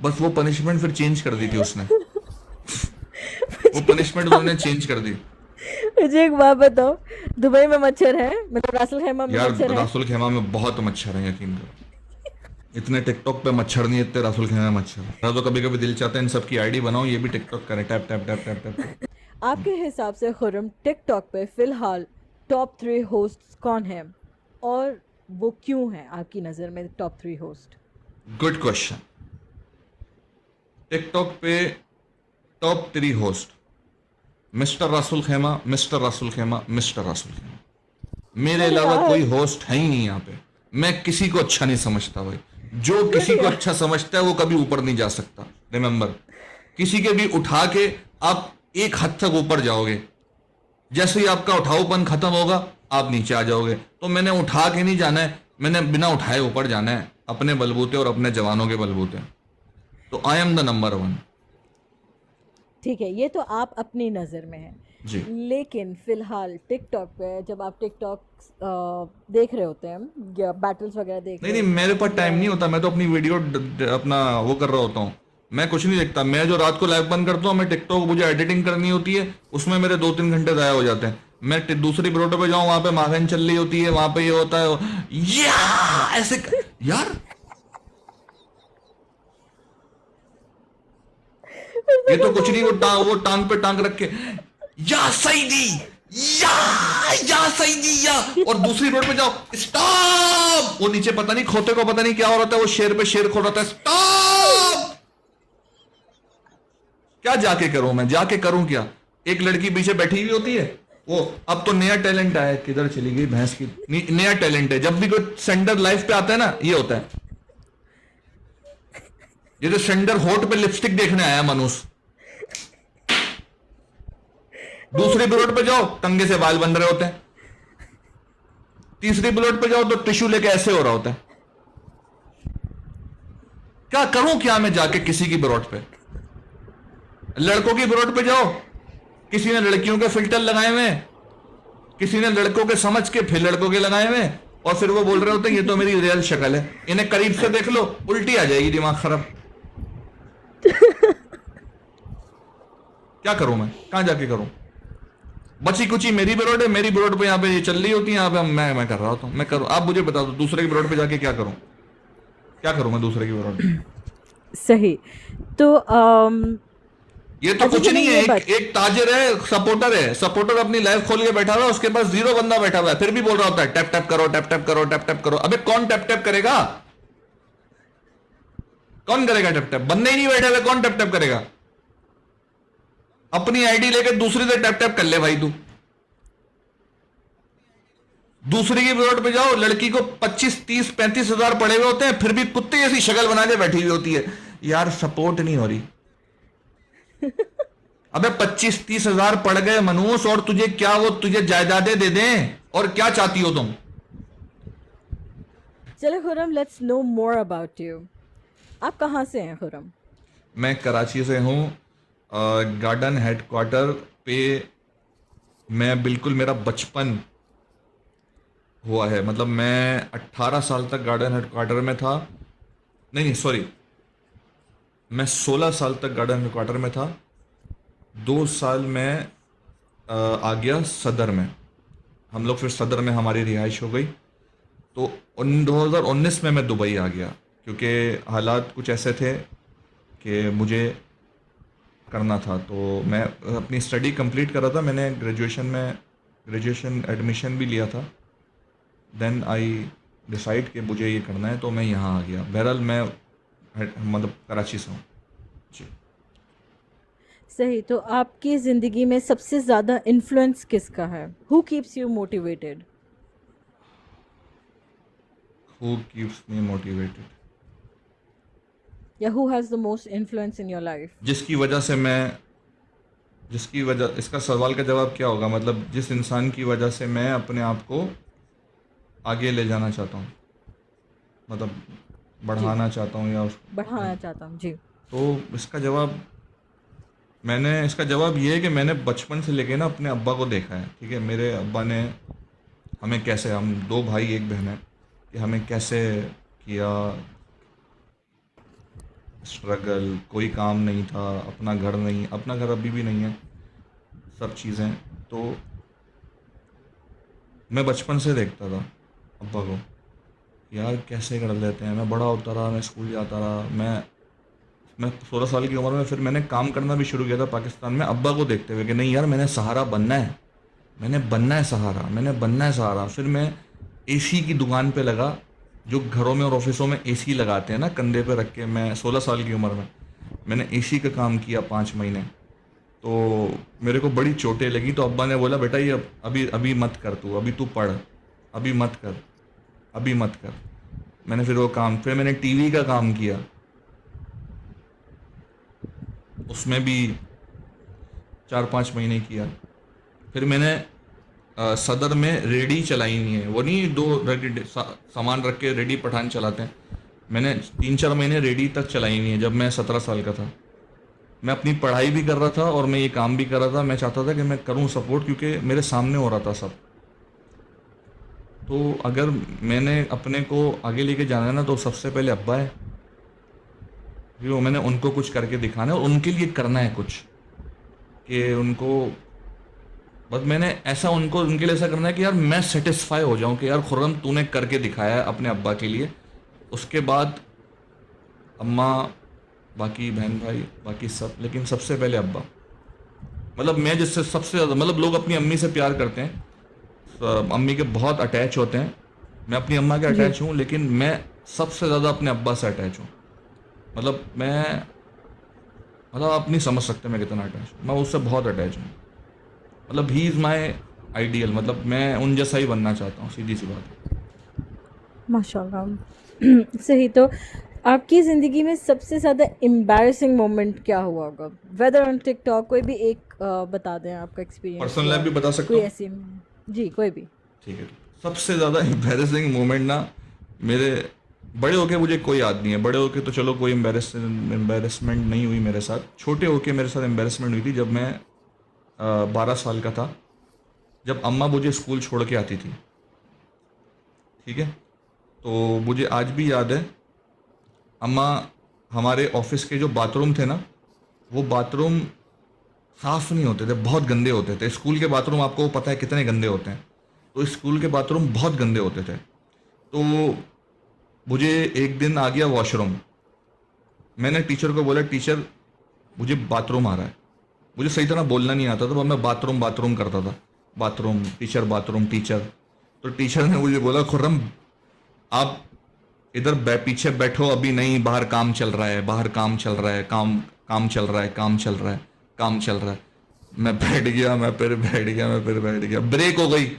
बस वो पनिशमेंट फिर चेंज कर दी थी उसने, वो पनिशमेंट उन्होंने चेंज कर दी। मुझे एक बात बताओ, दुबई में मच्छर है, मतलब रासल खैमा में यार मच्छर है? रासुल खेमा में बहुत मच्छर हैं, यकीन करो। इतने टिकटॉक पे मच्छर नहीं, इतने रासुल खेमा में मच्छर है। मेरा तो कभी कभी दिल चाहता है इन सबकी आईडी बनाओ, ये भी टिकटॉक करें, tap tap tap tap tap tap. आपके हिसाब से खुरम, टिकटॉक पे फिलहाल टॉप 3 होस्ट कौन है, और वो क्यों है आपकी नज़र में top 3 host? Good question. TikTok पे टॉप 3 होस्ट, मिस्टर रासुल खेमा, मिस्टर रासुल खेमा, मिस्टर रासुल खेमा। मेरे अरे अलावा यार। कोई होस्ट है ही नहीं यहाँ पे। मैं किसी को अच्छा नहीं समझता भाई। जो किसी अरे को यार। अच्छा समझता है वो कभी ऊपर नहीं जा सकता। रिमेंबर, किसी के भी उठा के आप एक हद तक ऊपर जाओगे, जैसे ही आपका उठाऊपन खत्म होगा आप नीचे आ जाओगे। तो मैंने उठा के नहीं जाना है, मैंने बिना उठाए ऊपर जाना है, अपने बलबूते और अपने जवानों के बलबूते। तो आई एम द नंबर 1। ठीक है, ये तो आप अपनी नज़र में हैं, जी। लेकिन फिलहाल टिकटॉक पे जब आप टिकटॉक देख रहे होते हैं या बैटल्स वगैरह देख नहीं रहे नहीं, होते मेरे पास हैं टाइम या नहीं होता, मैं तो अपनी वीडियो अपना वो कर रहा होता हूँ। मैं कुछ नहीं देखता। मैं जो रात को लाइव बंद करता हूँ, मैं टिकटॉक, मुझे एडिटिंग करनी होती है, उसमें मेरे 2-3 घंटे ज़ाया हो जाते हैं। मैं दूसरी ब्रोडो पे जाऊँ, वहां पे माखन चल रही होती है, वहां पे ये होता है, या ऐसे यार ये तो कुछ नहीं, वो टांग पे टांग रख के, या सईदी, या सईदी, या। और दूसरी रोड पे जाओ, स्टॉप, वो नीचे पता नहीं खोते को पता नहीं क्या हो रहा था, वो शेर पे शेर खो रहा था, स्टॉप। क्या जाके करूं मैं, जाके करूं क्या? एक लड़की पीछे बैठी हुई होती है, वो अब तो नया टैलेंट आया है, किधर चली गई भैंस की, नया टैलेंट है। जब भी कोई सेंटर लाइफ पे आता है ना, ये होता है, ये तो सेंडर होठ पे लिपस्टिक देखने आया मनुष्य। दूसरी बुलेट पे जाओ, कंघे से बाल बन रहे होते हैं। तीसरी बुलेट पे जाओ तो टिश्यू लेके ऐसे हो रहा होता है। क्या करूं क्या मैं जाके किसी की बुलेट पे? लड़कों की बुलेट पे जाओ, किसी ने लड़कियों के फिल्टर लगाए हुए, किसी ने लड़कों के समझ के फिर लड़कों के लगाए हुए, और फिर वो बोल रहे होते हैं ये तो मेरी रियल शक्ल है। इन्हें करीब से देख लो, उल्टी आ जाएगी, दिमाग खराब। क्या करूं मैं, कहां जाके करूं? बची कुची मेरी बुलेट है, मेरी बुलेट पे यहाँ पे ये चल रही होती है, यहाँ पे मैं कर रहा होता हूँ। मैं करूं, आप मुझे बता दो दूसरे की बुलेट पे जाके क्या करूं? क्या करूं मैं दूसरे की बुलेट पे? सही। तो ये तो अच्छा कुछ चलो नहीं है, ये एक बात, एक ताजिर है, सपोर्टर है, सपोर्टर अपनी लाइफ खोल के बैठा हुआ है, उसके पास 0 बंदा बैठा हुआ है, फिर भी बोल रहा होता है टैप टैप करो, टैप टैप करो, टैप टैप करो। अबे कौन टैप टैप करेगा? कौन करेगा टैप टैप? बंदे ही नहीं बैठे हुए, कौन टैप टैप करेगा? अपनी आईडी लेके दूसरी से टैप टैप कर ले भाई तू। दूसरी की बुलेट पे जाओ, लड़की को 25 30 35 हजार पड़े हुए होते हैं, फिर भी कुत्ते जैसी शक्ल बना के बैठी हुई होती है। यार सपोर्ट नहीं हो रही। अबे 25 30 हजार पड़ गए मनुष्य, और तुझे क्या वो तुझे जायदादें दे दें? और क्या चाहती हो तुम? चलो Khurram, let's no more about you. आप कहाँ से हैं खुरम? मैं कराची से हूँ, गार्डन हेडक्वार्टर पे। मैं बिल्कुल, मेरा बचपन हुआ है, मतलब मैं 18 साल तक गार्डन हेडक्वार्टर में था। नहीं नहीं सॉरी, मैं 16 साल तक गार्डन हेडक्वार्टर में था। 2 साल में आ गया सदर में। हम लोग फिर सदर में हमारी रिहाइश हो गई। तो 2019 में मैं दुबई आ गया, क्योंकि हालात कुछ ऐसे थे कि मुझे करना था। तो मैं अपनी स्टडी कंप्लीट कर रहा था, मैंने ग्रेजुएशन एडमिशन भी लिया था। देन आई डिसाइड कि मुझे ये करना है, तो मैं यहाँ आ गया। बहरहाल मैं मतलब कराची से हूँ जी। सही। तो आपकी ज़िंदगी में सबसे ज़्यादा इन्फ्लुएंस किसका है? Who keeps you motivated? Who keeps me motivated? या who has the most influence in your life? जिसकी वजह, इसका सवाल का जवाब क्या होगा? मतलब जिस इंसान की वजह से मैं अपने आप को आगे ले जाना चाहता हूँ, मतलब जी, बढ़ाना चाहता हूँ, या बढ़ाना चाहता हूँ जी। तो इसका जवाब ये है कि मैंने बचपन से लेके ना अपने अब्बा को देखा है। ठीक है, मेरे अब्बा ने हमें कैसे, हम 2 भाई 1 बहन है, कि हमें कैसे किया स्ट्रगल। कोई काम नहीं था, अपना घर नहीं, अपना घर अभी भी नहीं है, सब चीज़ें। तो मैं बचपन से देखता था अब्बा को, यार कैसे कर लेते हैं। मैं बड़ा होता रहा, मैं स्कूल जाता रहा, मैं 16 साल की उम्र में फिर मैंने काम करना भी शुरू किया था पाकिस्तान में, अब्बा को देखते हुए कि नहीं यार मैंने सहारा बनना है, मैंने बनना है सहारा, मैंने बनना है सहारा। फिर मैं एसी की दुकान पे लगा, जो घरों में और ऑफिसों में एसी लगाते हैं ना कंधे पे रख के। मैं 16 साल की उम्र में मैंने एसी का काम किया 5 महीने। तो मेरे को बड़ी चोटें लगी, तो अब्बा ने बोला बेटा ये अभी अभी मत कर, तू अभी तू पढ़, अभी मत कर, अभी मत कर। मैंने फिर वो काम, फिर मैंने टीवी का काम किया, उसमें भी 4-5 महीने किया। फिर मैंने सदर में रेडी चलाई नहीं है, वो नहीं 2 रेडी सामान रख के रेडी पठान चलाते हैं, मैंने 3-4 महीने रेडी तक चलाई नहीं है जब मैं 17 साल का था। मैं अपनी पढ़ाई भी कर रहा था और मैं ये काम भी कर रहा था। मैं चाहता था कि मैं करूं सपोर्ट, क्योंकि मेरे सामने हो रहा था सब। तो अगर मैंने अपने को आगे लेके जाना है ना, तो सबसे पहले अब्बा है, क्योंकि मैंने उनको कुछ करके दिखाना है और उनके लिए करना है कुछ, कि उनको बस मैंने ऐसा उनको उनके लिए ऐसा करना है कि यार मैं सेटिस्फाई हो जाऊं कि यार खुर्रम तूने करके दिखाया है अपने अब्बा के लिए। उसके बाद अम्मा, बाकी बहन भाई, बाकी सब, लेकिन सबसे पहले अब्बा। मतलब मैं जिससे सबसे ज़्यादा, मतलब लोग अपनी अम्मी से प्यार करते हैं, अम्मी के बहुत अटैच होते हैं, मैं अपनी अम्मा के जी। अटैच हूँ, लेकिन मैं सबसे ज़्यादा अपने अब्बा से अटैच हूँ। मतलब आप नहीं समझ सकते मैं कितना अटैच हूँ, मैं उससे बहुत अटैच हूँ। मतलब ही इज़ माई आइडियल, मतलब मैं उन जैसा ही बनना चाहता हूँ, सीधी सी बात है। माशाल्लाह। सही। तो आपकी ज़िंदगी में सबसे ज़्यादा एम्बैरेसिंग मोमेंट क्या हुआ होगा? वेदर ऑन टिकटॉक, कोई भी एक बता दें आपका एक्सपीरियंस पर्सनल लाइफ या भी बता सकता कोई हूँ? ऐसी। जी, कोई भी। ठीक है। सबसे ज़्यादा एम्बेरसिंग मोमेंट ना, मेरे बड़े होके मुझे कोई याद नहीं है। बड़े होके तो चलो कोई एम्बेरसमेंट नहीं हुई मेरे साथ। छोटे होके मेरे साथ एम्बेरसमेंट हुई थी जब मैं 12 साल का था, जब अम्मा मुझे स्कूल छोड़ के आती थी। ठीक है। तो मुझे आज भी याद है, अम्मा, हमारे ऑफिस के जो बाथरूम थे ना, वो बाथरूम साफ नहीं होते थे, बहुत गंदे होते थे। स्कूल के बाथरूम आपको पता है कितने गंदे होते हैं। तो स्कूल के बाथरूम बहुत गंदे होते थे। तो मुझे एक दिन आ गया वॉशरूम। मैंने टीचर को बोला, टीचर मुझे बाथरूम आ रहा है। मुझे सही तरह बोलना नहीं आता था, तो मैं बाथरूम बाथरूम करता था, बाथरूम टीचर बाथरूम टीचर। तो टीचर ने मुझे बोला, खुर्रम आप इधर पीछे बैठो, अभी नहीं, बाहर काम चल रहा है, बाहर काम चल रहा है, काम काम चल रहा है, काम चल रहा है, काम चल रहा है। मैं बैठ गया, मैं फिर बैठ गया, मैं फिर बैठ गया। ब्रेक हो गई।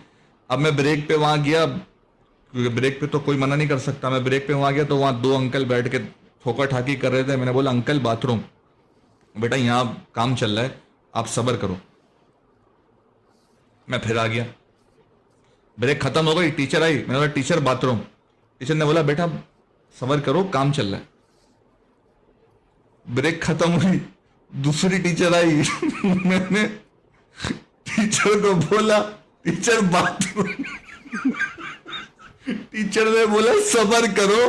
अब मैं ब्रेक पे वहां गया, क्योंकि ब्रेक पे तो कोई मना नहीं कर सकता। मैं ब्रेक पे वहां गया तो वहां दो अंकल बैठ के ठोका ठाकी कर रहे थे। मैंने बोला, अंकल बाथरूम। बेटा यहाँ काम चल रहा है, आप सब्र करो। मैं फिर आ गया। ब्रेक खत्म हो गई, टीचर आई। मैंने बोला, टीचर बाथरूम। टीचर ने बोला, बेटा सब्र करो, काम चल रहा है। ब्रेक खत्म हुई, दूसरी टीचर आई। मैंने टीचर को बोला, टीचर बाथरूम। टीचर ने बोला, सब्र करो,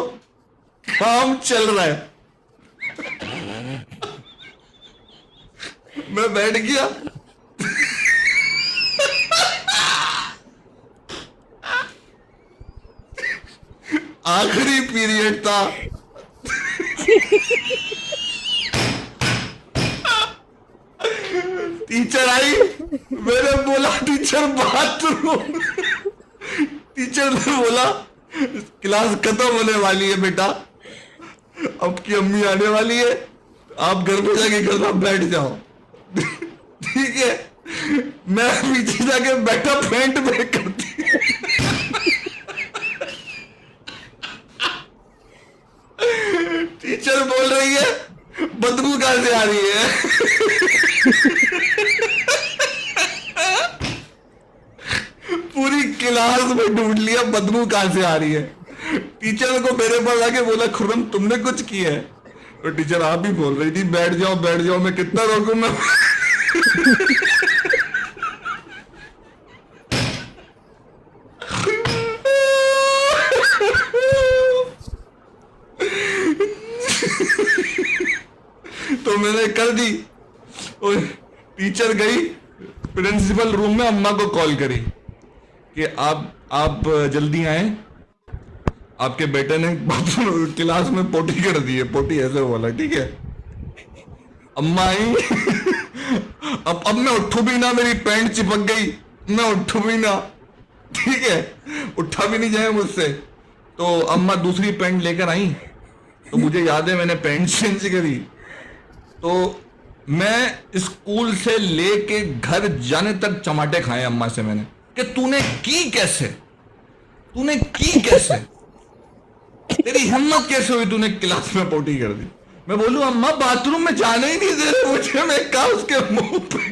काम चल रहा है। मैं बैठ गया। आखिरी पीरियड था। टीचर आई, मैंने बोला, टीचर बाथरूम। टीचर ने बोला, क्लास खत्म होने वाली है बेटा, अब की अम्मी आने वाली है, आप घर पे जाके करना, बैठ जाओ। ठीक है। मैं पीछे जाके बैठा, पैंट में करती। टीचर बोल रही है, बदबू कहां से आ रही है? पूरी क्लास में ढूंढ लिया, बदबू कहां से आ रही है। टीचर को मेरे पास आके बोला, खुर्रम तुमने कुछ किया है? तो टीचर आप ही बोल रही थी, बैठ जाओ बैठ जाओ। मैं कितना रोकूं मैं? तो मैंने कर दी। और टीचर गई, प्रिंसिपल रूम में अम्मा को कॉल करी कि आप जल्दी आए, आपके बेटे ने क्लास में पोटी कर दी है। पोटी ऐसे बोला, ठीक है। अम्मा आई। अब मैं उठू भी ना, मेरी पैंट चिपक गई, मैं उठू भी ना। ठीक है, उठा भी नहीं जाए मुझसे। तो अम्मा दूसरी पैंट लेकर आई। तो मुझे याद है, मैंने पैंट चेंज करी। तो मैं स्कूल से लेके घर जाने तक चमाटे खाए अम्मा से मैंने, कि तूने की कैसे, तूने की कैसे, तेरी हिम्मत कैसे हुई, तूने क्लास में पोटी कर दी। मैं बोलूं, अम्मा बाथरूम में जाने ही नहीं दे रहे मुझे, मैं कहा उसके मुंह पे।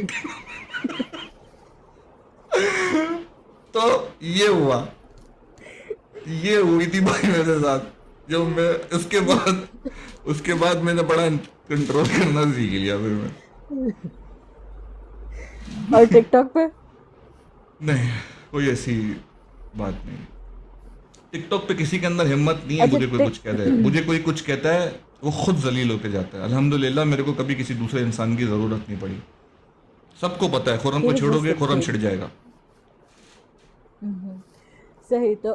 तो ये हुआ, ये हुई थी भाई मेरे साथ। जो मैं उसके बाद मैंने बड़ा कंट्रोल करना सीख लिया फिर मैं। और टिकटॉक पे? नहीं, कोई ऐसी बात नहीं। टिकटॉक पे किसी के अंदर हिम्मत नहीं है। अच्छा, मुझे कोई कुछ कहता है, मुझे कोई कुछ कहता है, वो खुद जलील होके जाता है। अल्हम्दुलिल्लाह मेरे को कभी किसी दूसरे इंसान की जरूरत नहीं पड़ी। सबको पता है, खुर्रम को ये छोड़ोगे, जस्ट खुर्रम सही। छिड़ जाएगा। सही। तो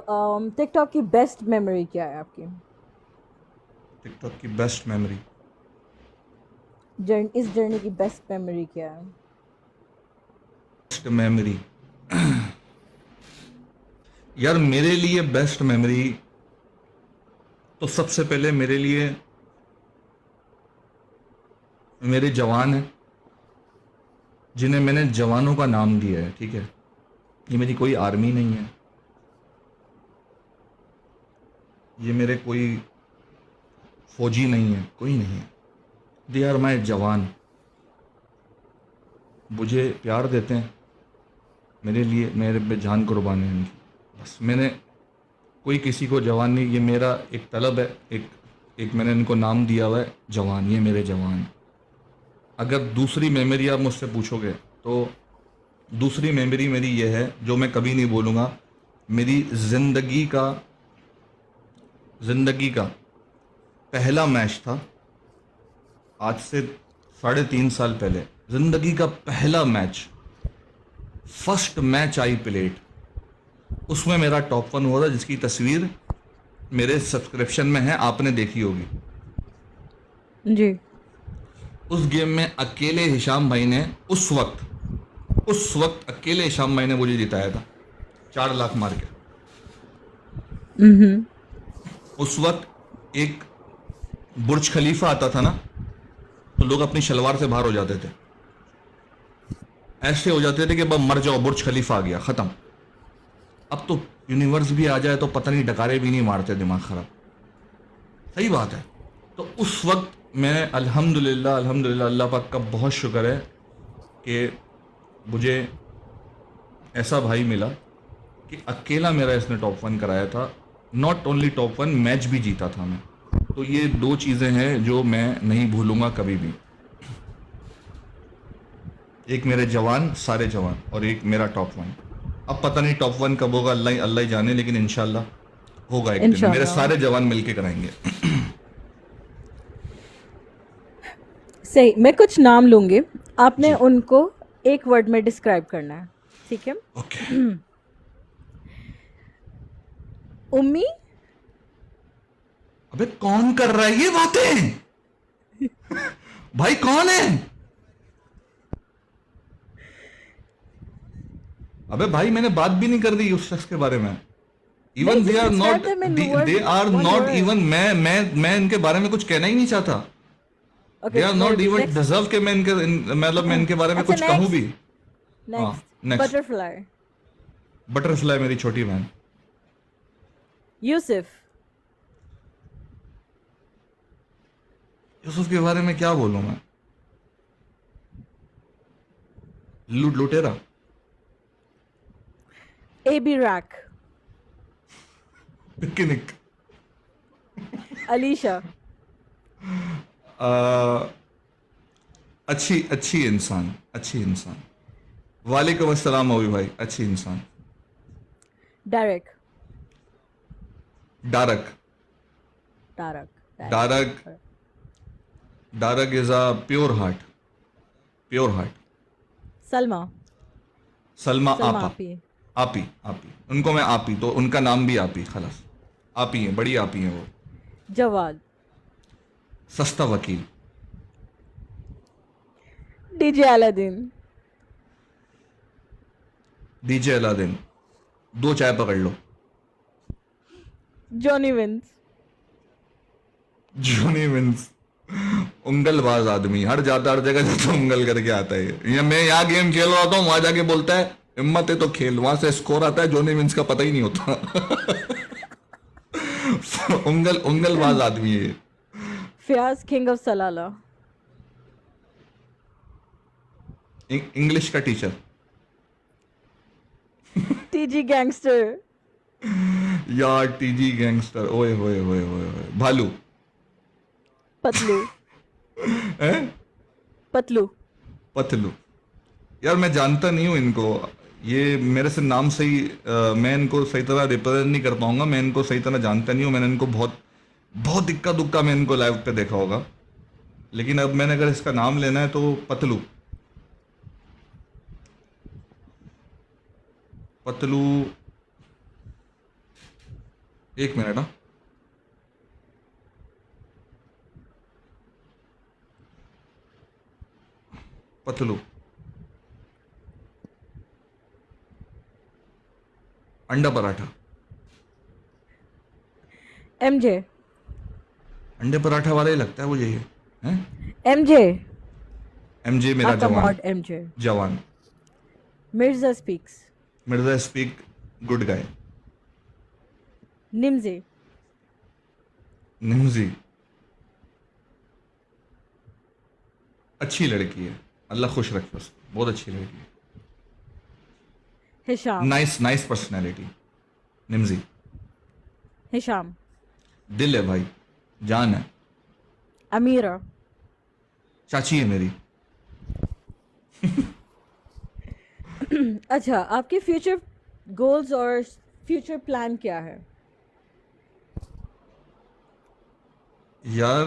टिकटॉक की बेस्ट मेमोरी क्या है आपकी? टिकटॉक की बेस्ट मेमोरी, इस जर्नी की बेस्ट मेमोरी क्या है? बेस्ट मेमोरी यार, मेरे लिए बेस्ट मेमोरी तो सबसे पहले मेरे लिए मेरे जवान हैं, जिन्हें मैंने जवानों का नाम दिया है। ठीक है, ये मेरी कोई आर्मी नहीं है, ये मेरे कोई फौजी नहीं है, कोई नहीं है। दे आर माई जवान, मुझे प्यार देते हैं, मेरे लिए मेरे पे जान कुर्बान है इनकी। बस मैंने कोई किसी को जवान नहीं, ये मेरा एक तलब है, एक मैंने इनको नाम दिया हुआ है जवान, ये मेरे जवान। अगर दूसरी मेमोरी आप मुझसे पूछोगे तो दूसरी मेमोरी मेरी ये है जो मैं कभी नहीं भूलूंगा। मेरी ज़िंदगी का पहला मैच था, आज से 3.5 साल पहले। ज़िंदगी का पहला match, first match I played, उसमें मेरा टॉप 1 हुआ था, जिसकी तस्वीर मेरे सब्सक्रिप्शन में है, आपने देखी होगी। जी। उस गेम में अकेले हिशाम भाई ने उस वक्त अकेले हिशाम भाई ने मुझे जिताया था 4 लाख मार के। उस वक्त एक बुर्ज खलीफा आता था ना, तो लोग अपनी शलवार से बाहर हो जाते थे, ऐसे हो जाते थे कि बस मर जाओ, बुर्ज खलीफा आ गया, खत्म। अब तो यूनिवर्स भी आ जाए तो पता नहीं डकारे भी नहीं मारते, दिमाग खराब। सही बात है। तो उस वक्त मैं अल्हम्दुलिल्लाह अल्लाह पाक का बहुत शुक्र है कि मुझे ऐसा भाई मिला कि अकेला मेरा इसने टॉप 1 कराया था। नॉट ओनली टॉप 1, मैच भी जीता था मैं। तो ये 2 चीज़ें हैं जो मैं नहीं भूलूंगा कभी भी। एक मेरे जवान, सारे जवान, और एक मेरा टॉप 1। अब पता नहीं टॉप 1 कब होगा, अल्लाह ही जाने, लेकिन इंशाल्लाह होगा एक दिन। मेरे इंशाल्लाह। सारे जवान मिलके कराएंगे। सही, मैं कुछ नाम लूंगी, आपने जी, उनको एक वर्ड में डिस्क्राइब करना है, ठीक है? ओके। उम्मी। अबे कौन कर रहा है ये बातें? भाई कौन है? अबे भाई मैंने बात भी नहीं कर दी उस शख्स के बारे में। इवन नहीं, they just are describe not, them in they are one not word. Even, मैं इनके बारे में कुछ कहना ही नहीं चाहता। They Okay, are not even next. Deserve के मैं मतलब मैं इनके बारे में अच्छा, कुछ कहूं next. भी। हाँ, Next. नेक्स्ट। Butterfly. बटरफ्लाई मेरी छोटी बहन। यूसुफ. यूसुफ के बारे में क्या बोलूं मैं? लुटेरा। एबी रैक. पिकनिक। अलीशा. अच्छी इंसान। वालेकुम अस्सलाम अभी भाई, अच्छी इंसान। डायरेक. डारक। तारक. डारक डारक is a pure heart. Salma. Salma Salma आपा। आपी. आपी। उनको मैं आपी, तो उनका नाम भी आपी, खलास। आपी है, बड़ी आपी है वो। जवाद. सस्ता वकील। DJ Aladdin. DJ Aladdin. 2 चाय पकड़ लो। Johnny Vince. Johnny Vince. उंगलबाज आदमी, हर जगह जाता है उंगल करके आता है। ये मैं यहाँ गेम खेल रहा था, वहां जाके बोलता है हिम्मत है तो खेल, वहां से स्कोर आता है, जॉनी विंस का पता ही नहीं होता। उंगलबाज आदमी है ये। फियाज किंग ऑफ सलाला. इंग्लिश का टीचर। TG gangster. यार टीजी गैंगस्टर, ओए होए होए होए होए। भालू। पतलू. हैं? पतलू। यार मैं जानता नहीं हूँ इनको, ये मेरे से नाम सही मैं इनको सही तरह रिप्रेजेंट नहीं कर पाऊंगा, मैं इनको सही तरह जानता नहीं हूँ। मैंने इनको बहुत बहुत इक्का दुक्का मैं इनको लाइव पे देखा होगा, लेकिन अब मैंने अगर इसका नाम लेना है तो पतलू। एक मिनट। हाँ, पतलू। अंडा पराठा। एमजे. अंडे पराठा वाला ही लगता है मुझे ये। हैं? एमजे. एमजे मेरा आपका जवान। Mod MJ. जवान। Mirza speaks. Mirza speak good guy. निम्जे. निम्जी। अच्छी लड़की है, अल्लाह खुश रखे उसको, बहुत अच्छी लड़की है, हिशाम। Nice nice personality. निम्जी। हिशाम। दिल है भाई, जान है, अमीरा। चाची है मेरी। अच्छा, आपके फ्यूचर गोल्स और फ्यूचर प्लान क्या है? यार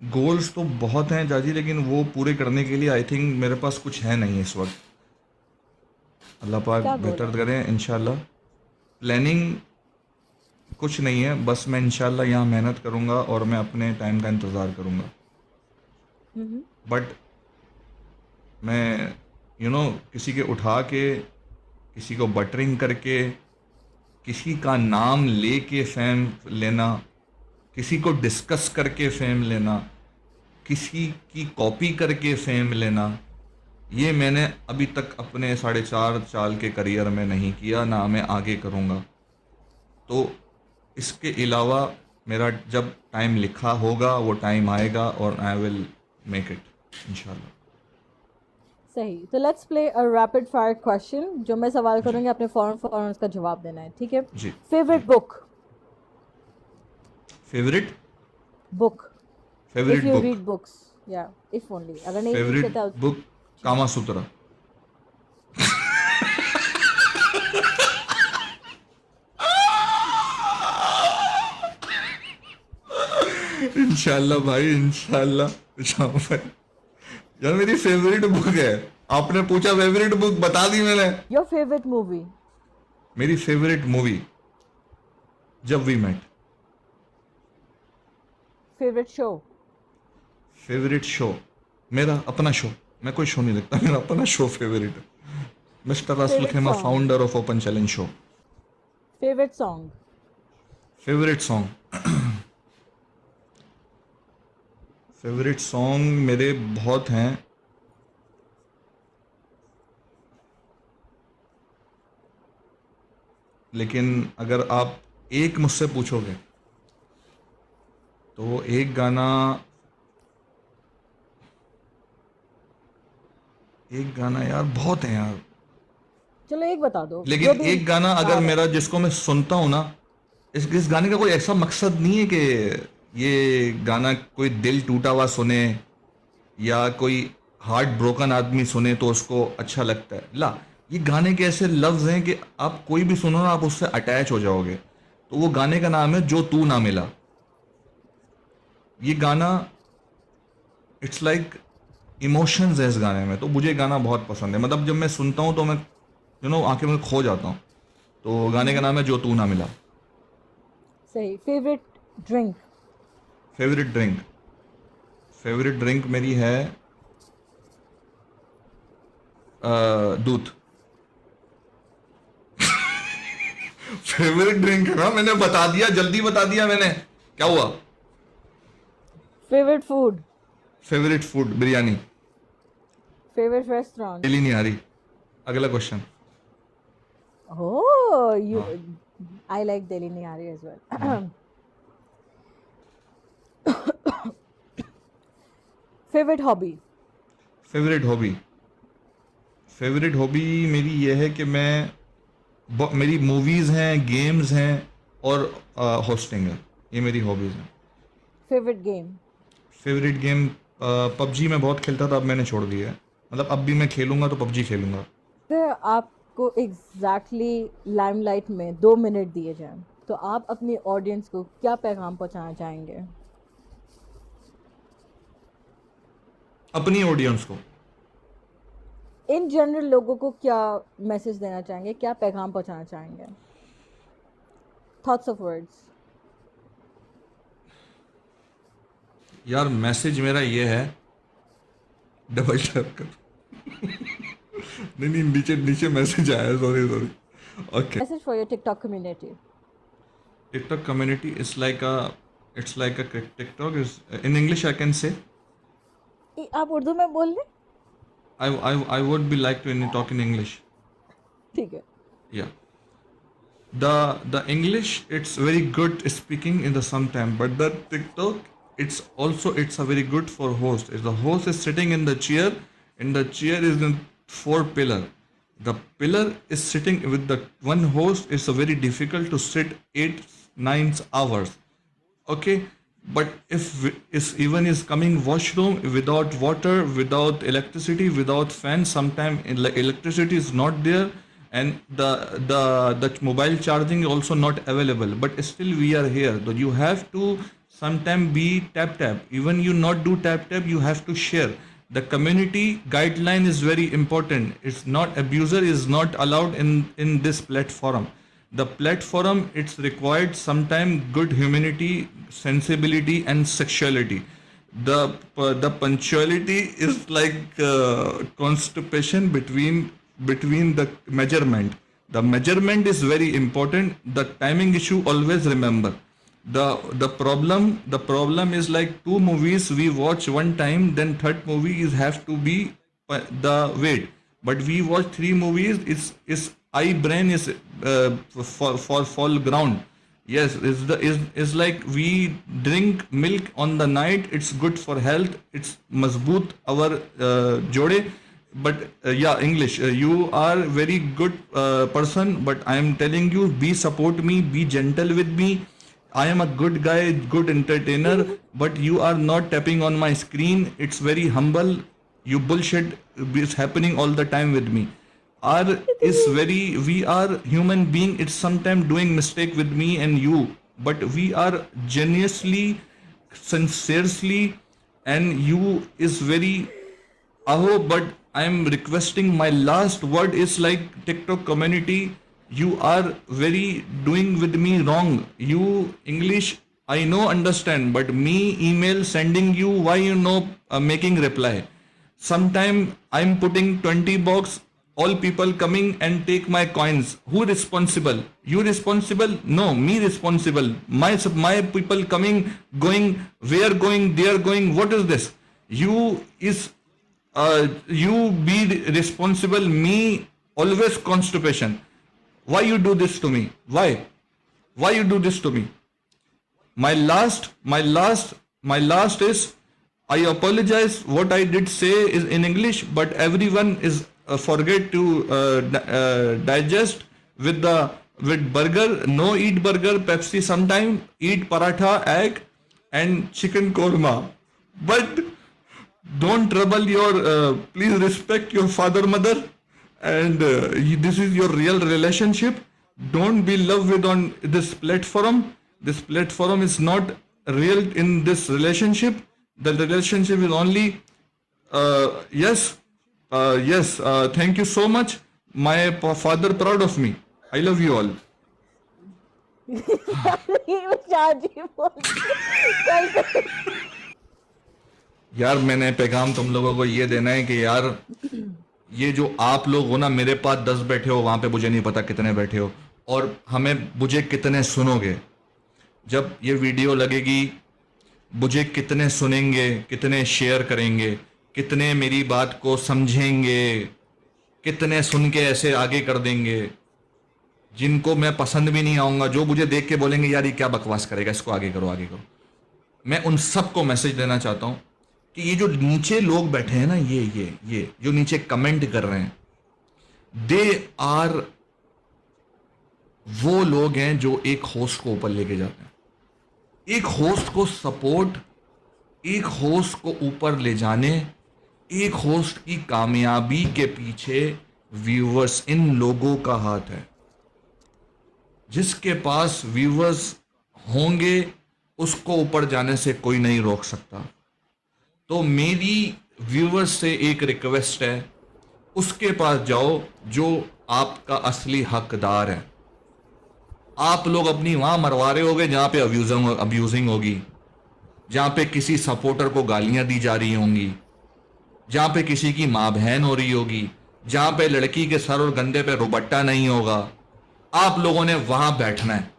गोल्स तो बहुत हैं जाजी, लेकिन वो पूरे करने के लिए आई थिंक मेरे पास कुछ है नहीं इस वक्त। अल्लाह पाक क्या गोल बेहतर है? करें इंशाल्लाह। प्लानिंग कुछ नहीं है, बस मैं इंशाल्लाह यहाँ मेहनत करूँगा और मैं अपने टाइम का इंतज़ार करूँगा। हम्म। बट मैं किसी के उठा के, किसी को बटरिंग करके, किसी का नाम लेके फेम लेना, किसी को डिस्कस करके फेम लेना, किसी की कॉपी करके फेम लेना, ये मैंने अभी तक अपने 4.5 साल के करियर में नहीं किया, ना मैं आगे करूँगा। तो इसके अलावा मेरा जब टाइम लिखा होगा वो टाइम आएगा और आई विल मेक इट इंशाल्लाह। सही। तो let's play a rapid fire question. जो मैं सवाल करूंगी, आपने फौरन फौरन उसका जवाब देना है, ठीक है? जी जी। Favourite book. Favourite book. If favourite you book. Read books, या इफ ओनली, अगर नहीं फेवरेट लिखते तो बुक कामा सूत्रा। इंशाल्लाह भाई, इंशाल्लाह। इंशाल्लाह भाई। यार मेरी फेवरेट बुक है, आपने पूछा फेवरेट बुक बता दी मैंने। Your favourite movie. मेरी favourite movie Jab We Met. Favourite show. Favourite show मेरा अपना शो, मैं कोई शो नहीं देखता, मेरा अपना शो फेवरेट है। मिस्टर रसल फेवरेट खेमा, song. Founder of open challenge show. Favourite song. Favourite song favourite song मेरे बहुत हैं, लेकिन अगर आप एक मुझसे पूछोगे तो एक गाना, यार बहुत है यार। चलो एक बता दो, लेकिन जो भी एक गाना आ अगर रहा मेरा है। जिसको मैं सुनता हूँ ना, इस गाने का कोई ऐसा मकसद नहीं है कि ये गाना कोई दिल टूटा हुआ सुने या कोई हार्ट ब्रोकन आदमी सुने तो उसको अच्छा लगता है, ला। ये गाने के ऐसे लफ्ज हैं कि आप कोई भी सुनो ना, आप उससे अटैच हो जाओगे। तो वो गाने का नाम है जो तू ना मिला। ये गाना इट्स लाइक इमोशंस है इस गाने में, तो मुझे गाना बहुत पसंद है। मतलब जब मैं सुनता हूँ तो मैं आंखें में खो जाता हूँ। तो गाने का नाम है जो तू ना मिला। सही। Favourite drink. फेवरेट ड्रिंक मेरी है दूध। फेवरेट ड्रिंक है ना, मैंने बता दिया, जल्दी बता दिया मैंने, क्या हुआ? Favourite food. Favourite food biryani. Favourite restaurant. Delhi नहीं आ रही। अगला क्वेश्चन। Oh, you. हाँ। I like Delhi Nihari as well. Favorite hobby. Favourite hobby मेरी ये है कि मेरी मूवीज़ हैं, गेम्स हैं और होस्टिंग है, ये मेरी हॉबीज़ हैं। Favorite game. Favourite game PUBG में बहुत खेलता था, अब मैंने छोड़ दिया है। मतलब अब भी मैं खेलूंगा तो पबजी खेलूंगा। अगर आपको एग्जैक्टली लाइमलाइट में 2 मिनट दिए जाएं, तो आप अपनी ऑडियंस को क्या पैगाम पहुंचाना चाहेंगे? अपनी ऑडियंस को इन जनरल लोगों को क्या मैसेज देना चाहेंगे, क्या पैगाम पहुंचाना चाहेंगे? Thoughts of words. यार मैसेज मेरा ये है, डबल टैप कर। नहीं, नीचे नीचे मैसेज आया, sorry. Okay. Message for your TikTok community. TikTok community is like a TikTok is in English I can say, आप उर्दू में बोल लें। I would be like to talk in English. ठीक है। Yeah. The English it's very good speaking in the sometime, but the TikTok it's a very good for host. If the host is sitting in the chair, and the chair is in four pillar, the pillar is sitting with the one host. It's a very difficult to sit 8 9 hours. Okay, but if is even is coming washroom without water, without electricity, without fan, sometime electricity is not there, and the mobile charging is also not available, but still we are here. So you have to sometime be tap tap. Even you not do tap tap, you have to share. The community guideline is very important. It's not, abuser is not allowed in this platform. The platform, it's required sometime good humanity, sensibility, and sexuality. The punctuality is like constipation between the measurement. The measurement is very important. The timing issue, always remember. The problem is like two movies we watch one time, then third movie is have to be the wait. But we watch three movies, is eye brain is for fall ground. Yes, is like we drink milk on the night. It's good for health. It's mazboot our jode. But yeah, English. You are very good person, but I am telling you, be support me, be gentle with me. I am a good guy, good entertainer, but you are not tapping on my screen. It's very humble. You bullshit is happening all the time with me. We are human being. It's sometimes doing mistake with me and you, but we are genuinely, sincerely, and you is very aho. But I am requesting, my last word is like TikTok community. You are very doing with me wrong. You English, I know, understand, but me email sending you, why you know making reply. Sometime I'm putting 20 box, all people coming and take my coins. Who responsible? You responsible? No, me responsible. My people coming, going, where going, they are going. What is this? You be responsible. Me always constipation. Why you do this to me? Why you do this to me? My last is, I apologize. What I did say is in English, but everyone is forget to digest with burger. No eat burger, Pepsi. Sometime eat paratha, egg, and chicken korma. But don't trouble your. Please respect your father, mother, and this is your real relationship. Don't be love with on this platform. This platform is not real in this relationship. The relationship is only yes. Thank you so much. My father proud of me. I love you all. यार मैंने पैगाम तुम लोगों को ये देना है कि यार, ये जो आप लोग हो ना, मेरे पास 10 बैठे हो, वहां पे मुझे नहीं पता कितने बैठे हो, और हमें मुझे कितने सुनोगे जब ये वीडियो लगेगी, मुझे कितने सुनेंगे, कितने शेयर करेंगे, कितने मेरी बात को समझेंगे, कितने सुन के ऐसे आगे कर देंगे, जिनको मैं पसंद भी नहीं आऊँगा, जो मुझे देख के बोलेंगे यार ये क्या बकवास करेगा, इसको आगे करो आगे करो। मैं उन सबको मैसेज देना चाहता हूँ कि ये जो नीचे लोग बैठे हैं ना, ये जो नीचे कमेंट कर रहे हैं, दे आर वो लोग हैं जो एक होस्ट को ऊपर लेके जाते हैं। एक होस्ट को सपोर्ट, एक होस्ट को ऊपर ले जाने, एक होस्ट की कामयाबी के पीछे व्यूअर्स, इन लोगों का हाथ है। जिसके पास व्यूअर्स होंगे उसको ऊपर जाने से कोई नहीं रोक सकता। तो मेरी व्यूअर्स से एक रिक्वेस्ट है, उसके पास जाओ जो आपका असली हकदार है। आप लोग अपनी वहां मरवा रहे होगे जहां पे अब्यूजिंग होगी, जहां पे किसी सपोर्टर को गालियां दी जा रही होंगी, जहां पे किसी की मां बहन हो रही होगी, जहां पे लड़की के सर और गंदे पे रुबट्टा नहीं होगा। आप लोगों ने वहां बैठना है।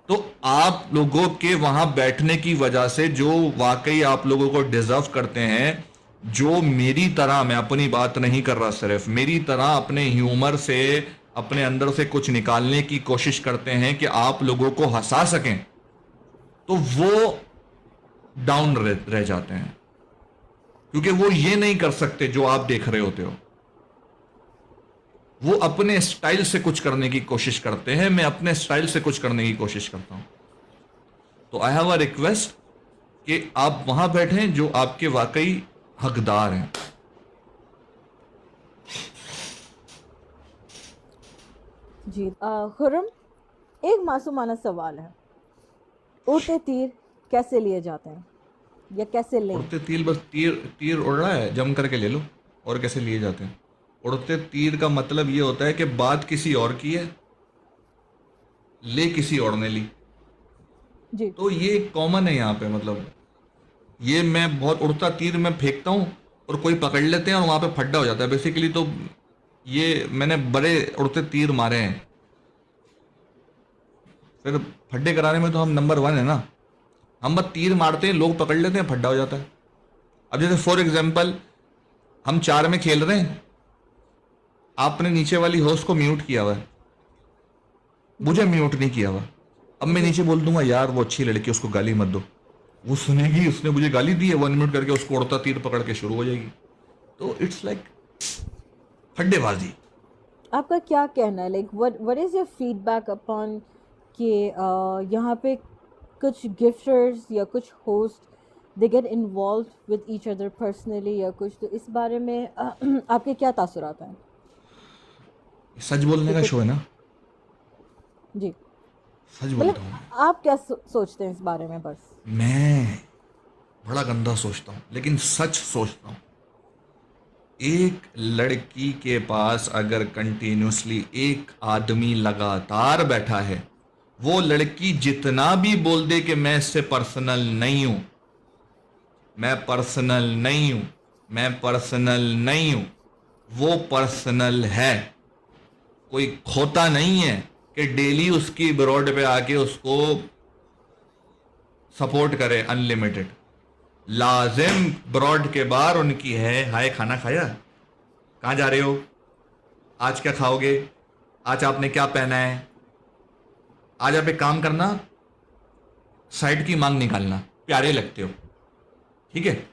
तो आप लोगों के वहां बैठने की वजह से जो वाकई आप लोगों को डिजर्व करते हैं, जो मेरी तरह, मैं अपनी बात नहीं कर रहा, सिर्फ मेरी तरह अपने ह्यूमर से, अपने अंदर से कुछ निकालने की कोशिश करते हैं कि आप लोगों को हंसा सकें, तो डाउन रह जाते हैं, क्योंकि वो ये नहीं कर सकते जो आप देख रहे होते हो। वो अपने स्टाइल से कुछ करने की कोशिश करते हैं, मैं अपने स्टाइल से कुछ करने की कोशिश करता हूं। तो आई हैव अ रिक्वेस्ट कि आप वहां बैठें जो आपके वाकई हकदार हैं। जी खुर्रम, एक मासूमाना सवाल है, उड़ते तीर कैसे लिए जाते हैं या कैसे लें? उड़ते तीर, बस तीर तीर उड़ रहा है, जम करके ले लो। और कैसे लिए जाते हैं? उड़ते तीर का मतलब ये होता है कि बात किसी और की है, ले किसी और ने ली। जी तो ये कॉमन है यहाँ पे, मतलब ये मैं बहुत उड़ता तीर मैं फेंकता हूँ और कोई पकड़ लेते हैं और वहां पे फड्डा हो जाता है बेसिकली। तो ये मैंने बड़े उड़ते तीर मारे हैं, फिर फड्डे कराने में तो हम नंबर 1 है ना। हम बस तीर मारते हैं, लोग पकड़ लेते हैं, फड्डा हो जाता है। अब जैसे फॉर एग्जाम्पल हम 4 में खेल रहे हैं, आपने नीचे वाली होस्ट को म्यूट किया हुआ है, मुझे म्यूट नहीं किया हुआ। अब मैं नीचे बोल दूंगा यार वो अच्छी लड़की, उसको गाली मत दो, वो सुनेगी उसने मुझे गाली दी है, 1 मिनट करके उसको उड़ता तीर पकड़ के शुरू हो जाएगी। तो इट्स लाइक फड्डेबाजी। आपका क्या कहना है, like what is your feedback upon कि यहाँ पे कुछ गिफ्टर्स या कुछ host they get involve with each other personally या कुछ, तो इस बारे में आपके क्या तासुरात हैं? सच बोलने का शो है ना, जी सच बोलता हूँ। मतलब आप क्या सोचते हैं इस बारे में? बस मैं बड़ा गंदा सोचता हूँ, लेकिन सच सोचता हूँ। एक लड़की के पास अगर कंटिन्यूसली एक आदमी लगातार बैठा है, वो लड़की जितना भी बोल दे कि मैं इससे पर्सनल नहीं हूं, मैं पर्सनल नहीं हूं, मैं पर्सनल नहीं हूं, वो पर्सनल है। कोई खोता नहीं है कि डेली उसकी ब्रॉड पे आके उसको सपोर्ट करे अनलिमिटेड। लाजिम ब्रॉड के बाहर उनकी है, हाय खाना खाया, कहाँ जा रहे हो, आज क्या खाओगे, आज आपने क्या पहना है, आज आप एक काम करना, साइड की मांग निकालना, प्यारे लगते हो, ठीक है।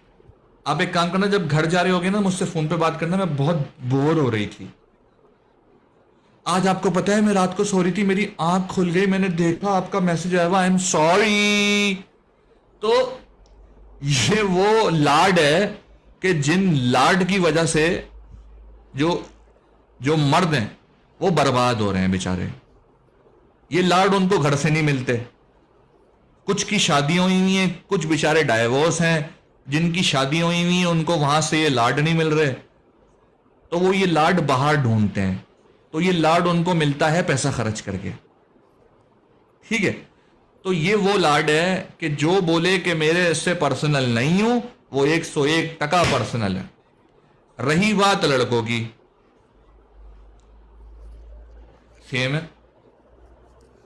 आप एक काम करना, जब घर जा रहे होगे ना मुझसे फोन पे बात करना, मैं बहुत बोर हो रही थी, आज आपको पता है मैं रात को सो रही थी, मेरी आंख खुल गई, मैंने देखा आपका मैसेज आया हुआ, आई एम सॉरी। तो ये वो लाड है कि जिन लाड की वजह से जो जो मर्द हैं वो बर्बाद हो रहे हैं बेचारे। ये लाड उनको घर से नहीं मिलते, कुछ की शादियां हुई हुई हैं, कुछ बेचारे डाइवोर्स हैं, जिनकी शादियां हुई हुई हैं उनको वहां से ये लाड नहीं मिल रहे, तो वो ये लाड बाहर ढूंढते हैं। तो ये लाड उनको मिलता है पैसा खर्च करके, ठीक है। तो ये वो लाड है कि जो बोले कि मेरे इससे पर्सनल नहीं हूं, वो 101% पर्सनल है। रही बात लड़कों की, सेम है,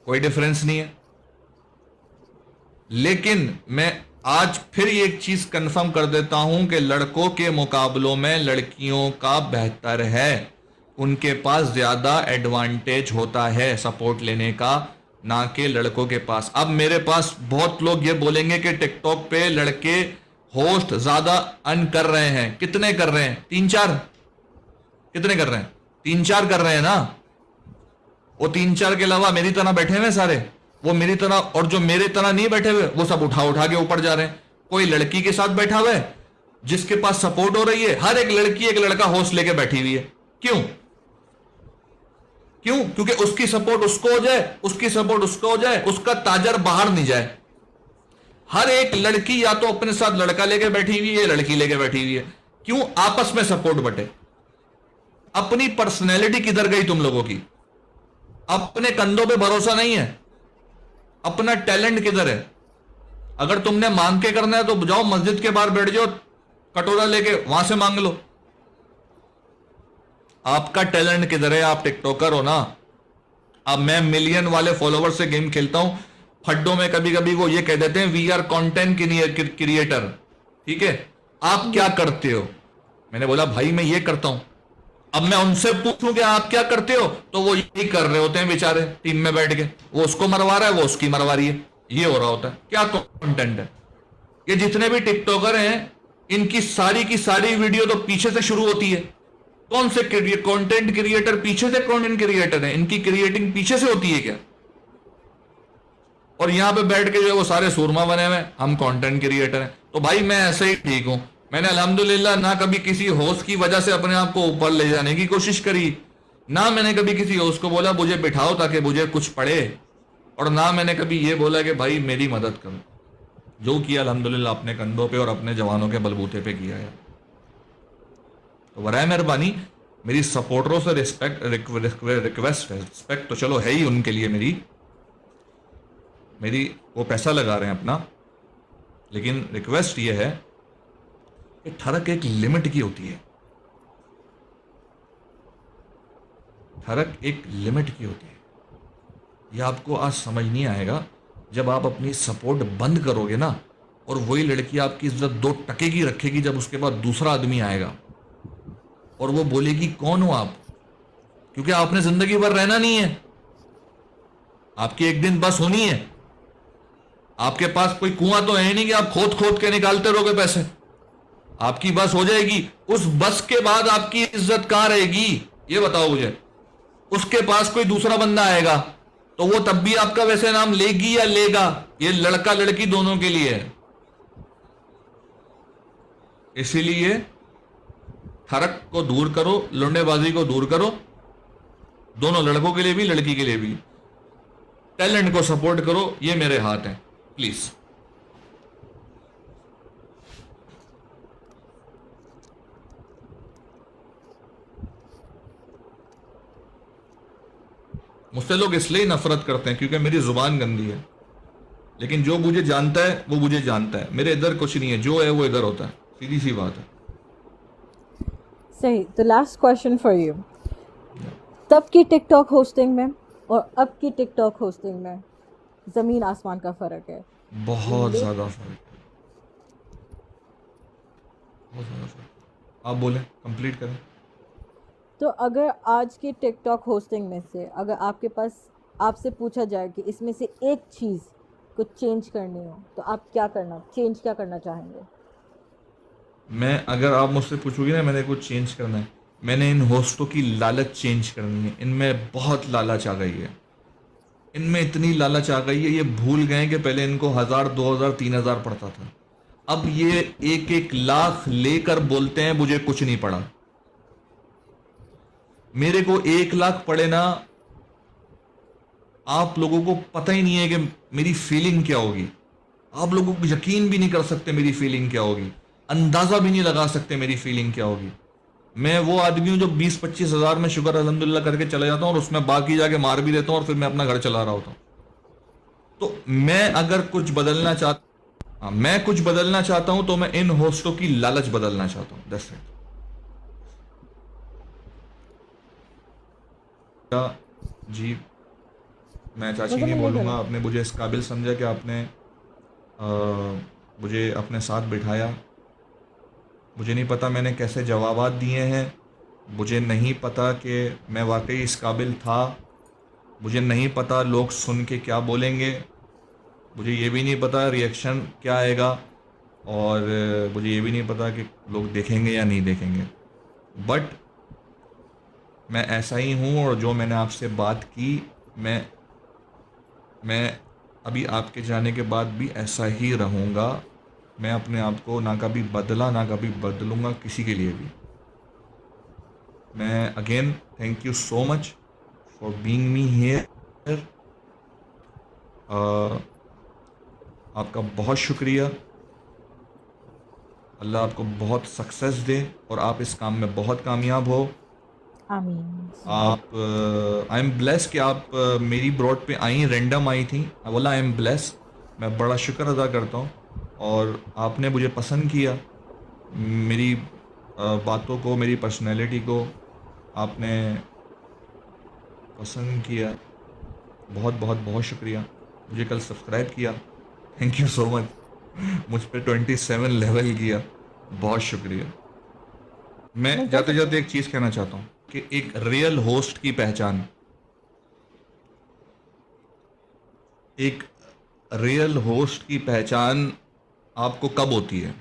कोई डिफरेंस नहीं है। लेकिन मैं आज फिर एक चीज कंफर्म कर देता हूं कि लड़कों के मुकाबलों में लड़कियों का बेहतर है, उनके पास ज्यादा एडवांटेज होता है सपोर्ट लेने का, ना कि लड़कों के पास। अब मेरे पास बहुत लोग ये बोलेंगे कि टिकटॉक पे लड़के होस्ट ज्यादा अर्न कर रहे हैं। कितने कर रहे हैं? 3-4। कितने कर रहे हैं? 3-4 कर रहे हैं ना। वो 3-4 के अलावा मेरी तरह बैठे हुए सारे, वो मेरी तरह, और जो मेरे तरह नहीं बैठे हुए वो सब उठा उठा के ऊपर जा रहे हैं। कोई लड़की के साथ बैठा हुआ है जिसके पास सपोर्ट हो रही है, हर एक लड़की एक लड़का होस्ट लेके बैठी हुई है। क्यों? क्यों? क्योंकि उसकी सपोर्ट उसको हो जाए, उसकी सपोर्ट उसको हो जाए, उसका ताजर बाहर नहीं जाए। हर एक लड़की या तो अपने साथ लड़का लेके बैठी हुई है, लड़की लेके बैठी हुई है। क्यों? आपस में सपोर्ट बटे। अपनी पर्सनैलिटी किधर गई तुम लोगों की? अपने कंधों पे भरोसा नहीं है, अपना टैलेंट किधर है? अगर तुमने मांग के करना है तो जाओ मस्जिद के बाहर बैठ जाओ, कटोरा लेके वहां से मांग लो। आपका टैलेंट किधर है? आप टिकटॉकर हो ना। अब मैं मिलियन वाले फॉलोवर से गेम खेलता हूं, फड्डों में कभी कभी वो ये कह देते हैं वी आर कंटेंट क्रिएटर, ठीक है। आप क्या करते हो? मैंने बोला भाई मैं ये करता हूं। अब मैं उनसे पूछूं कि आप क्या करते हो, तो वो यही कर रहे होते हैं बेचारे टीम में बैठ के, वो उसको मरवा रहा है, वो उसकी मरवा रही है, ये हो रहा होता है। क्या कंटेंट है? ये जितने भी टिकटॉकर हैं इनकी सारी की सारी वीडियो तो पीछे से शुरू होती है। कौन से कंटेंट क्रिएटर पीछे से कंटेंट क्रिएटर है? इनकी क्रिएटिंग पीछे से होती है क्या? और यहां पे बैठ के जो है वो सारे सूरमा बने हुए, हम कंटेंट क्रिएटर हैं। तो भाई मैं ऐसे ही ठीक हूं। मैंने अल्हम्दुलिल्लाह ना कभी किसी होस्ट की वजह से अपने आप को ऊपर ले जाने की कोशिश करी, ना मैंने कभी किसी होस्ट को बोला मुझे बिठाओ ताकि मुझे कुछ पढ़े, और ना मैंने कभी ये बोला कि भाई मेरी मदद करो। जो किया अल्हम्दुलिल्लाह अपने कंधों पे और अपने जवानों के बलबूते पे किया है। तो बराए मेहरबानी मेरी सपोर्टरों से रिक्वेस्ट है, रिस्पेक्ट तो चलो है ही उनके लिए मेरी वो पैसा लगा रहे हैं अपना, लेकिन रिक्वेस्ट ये है कि ठरक एक लिमिट की होती है। ठरक एक लिमिट की होती है। यह आपको आज समझ नहीं आएगा जब आप अपनी सपोर्ट बंद करोगे ना, और वही लड़की आपकी इज्जत 2 टके की रखेगी जब उसके बाद दूसरा आदमी आएगा और वो बोलेगी कौन हो आप, क्योंकि आपने जिंदगी भर रहना नहीं है, आपकी एक दिन बस होनी है। आपके पास कोई कुआं तो है नहीं कि आप खोद खोद के निकालते रहोगे पैसे। आपकी बस हो जाएगी, उस बस के बाद आपकी इज्जत कहां रहेगी ये बताओ मुझे। उसके पास कोई दूसरा बंदा आएगा तो वो तब भी आपका वैसे नाम लेगी या लेगा? ये लड़का लड़की दोनों के लिए है। इसीलिए ठरक को दूर करो, लुंडेबाजी को दूर करो, दोनों लड़कों के लिए भी लड़की के लिए भी। टैलेंट को सपोर्ट करो, ये मेरे हाथ हैं, प्लीज। मुझसे लोग इसलिए नफरत करते हैं क्योंकि मेरी जुबान गंदी है, लेकिन जो मुझे जानता है वो मुझे जानता है। मेरे इधर कुछ नहीं है, जो है वो इधर होता है, सीधी सी बात है। सही। तो लास्ट क्वेश्चन फॉर यू, तब की टिकटॉक होस्टिंग में और अब की टिकटॉक होस्टिंग में ज़मीन आसमान का फ़र्क है। बहुत ज़्यादा फर्क है, बहुत ज़्यादा फर्क। आप बोलें, कंप्लीट करें। तो अगर आज की टिकटॉक होस्टिंग में से अगर आपके पास आपसे पूछा जाए कि इसमें से एक चीज़ कुछ चेंज करनी हो तो आप क्या करना चाहेंगे? अगर आप मुझसे पूछोगे ना मैंने कुछ चेंज करना है, मैंने इन होस्टों की लालच चेंज करनी है। इनमें बहुत लालच आ गई है, इनमें इतनी लालच आ गई है, ये भूल गए कि पहले इनको 1000, 2000, 3000 पड़ता था। अब ये 1-1 लाख लेकर बोलते हैं मुझे कुछ नहीं पड़ा। मेरे को 1 लाख पड़े ना, आप लोगों को पता ही नहीं है कि मेरी फीलिंग क्या होगी। आप लोगों को यकीन भी नहीं कर सकते मेरी फीलिंग क्या होगी, अंदाजा भी नहीं लगा सकते मेरी फीलिंग क्या होगी। मैं वो आदमी हूं जो 20-25 हजार में शुक्र अल्हम्दुलिल्लाह करके चला जाता हूं और उसमें बाकी जाके मार भी देता हूं और फिर मैं अपना घर चला रहा होता हूं। तो मैं अगर कुछ बदलना चाहता हूं तो मैं इन होस्टों की लालच बदलना चाहता हूं। That's it. जी, मैं चाची नहीं बोलूंगा। आपने मुझे इस काबिल समझा कि आपने मुझे अपने साथ बिठाया। मुझे नहीं पता मैंने कैसे जवाबात दिए हैं, मुझे नहीं पता कि मैं वाकई इस काबिल था, मुझे नहीं पता लोग सुन के क्या बोलेंगे, मुझे ये भी नहीं पता रिएक्शन क्या आएगा, और मुझे ये भी नहीं पता कि लोग देखेंगे या नहीं देखेंगे। बट मैं ऐसा ही हूँ, और जो मैंने आपसे बात की मैं अभी आपके जाने के बाद भी ऐसा ही रहूँगा। मैं अपने आप को ना कभी बदला ना कभी बदलूँगा किसी के लिए भी। मैं again thank you so much for being me here. आपका बहुत शुक्रिया। अल्लाह आपको बहुत सक्सेस दे और आप इस काम में बहुत कामयाब हो। आमीन। आप आई एम ब्लेस कि आप मेरी ब्रॉड पे आई, रैंडम आई थी। बोला आई एम ब्लेस, मैं बड़ा शुक्र अदा करता हूँ। और आपने मुझे पसंद किया, मेरी बातों को, मेरी पर्सनैलिटी को आपने पसंद किया। बहुत बहुत बहुत शुक्रिया। मुझे कल सब्सक्राइब किया, थैंक यू सो मच। मुझ पे 27 लेवल किया, बहुत शुक्रिया। मैं जाते जाते एक चीज़ कहना चाहता हूँ कि एक रियल होस्ट की पहचान, एक रियल होस्ट की पहचान आपको कब होती है?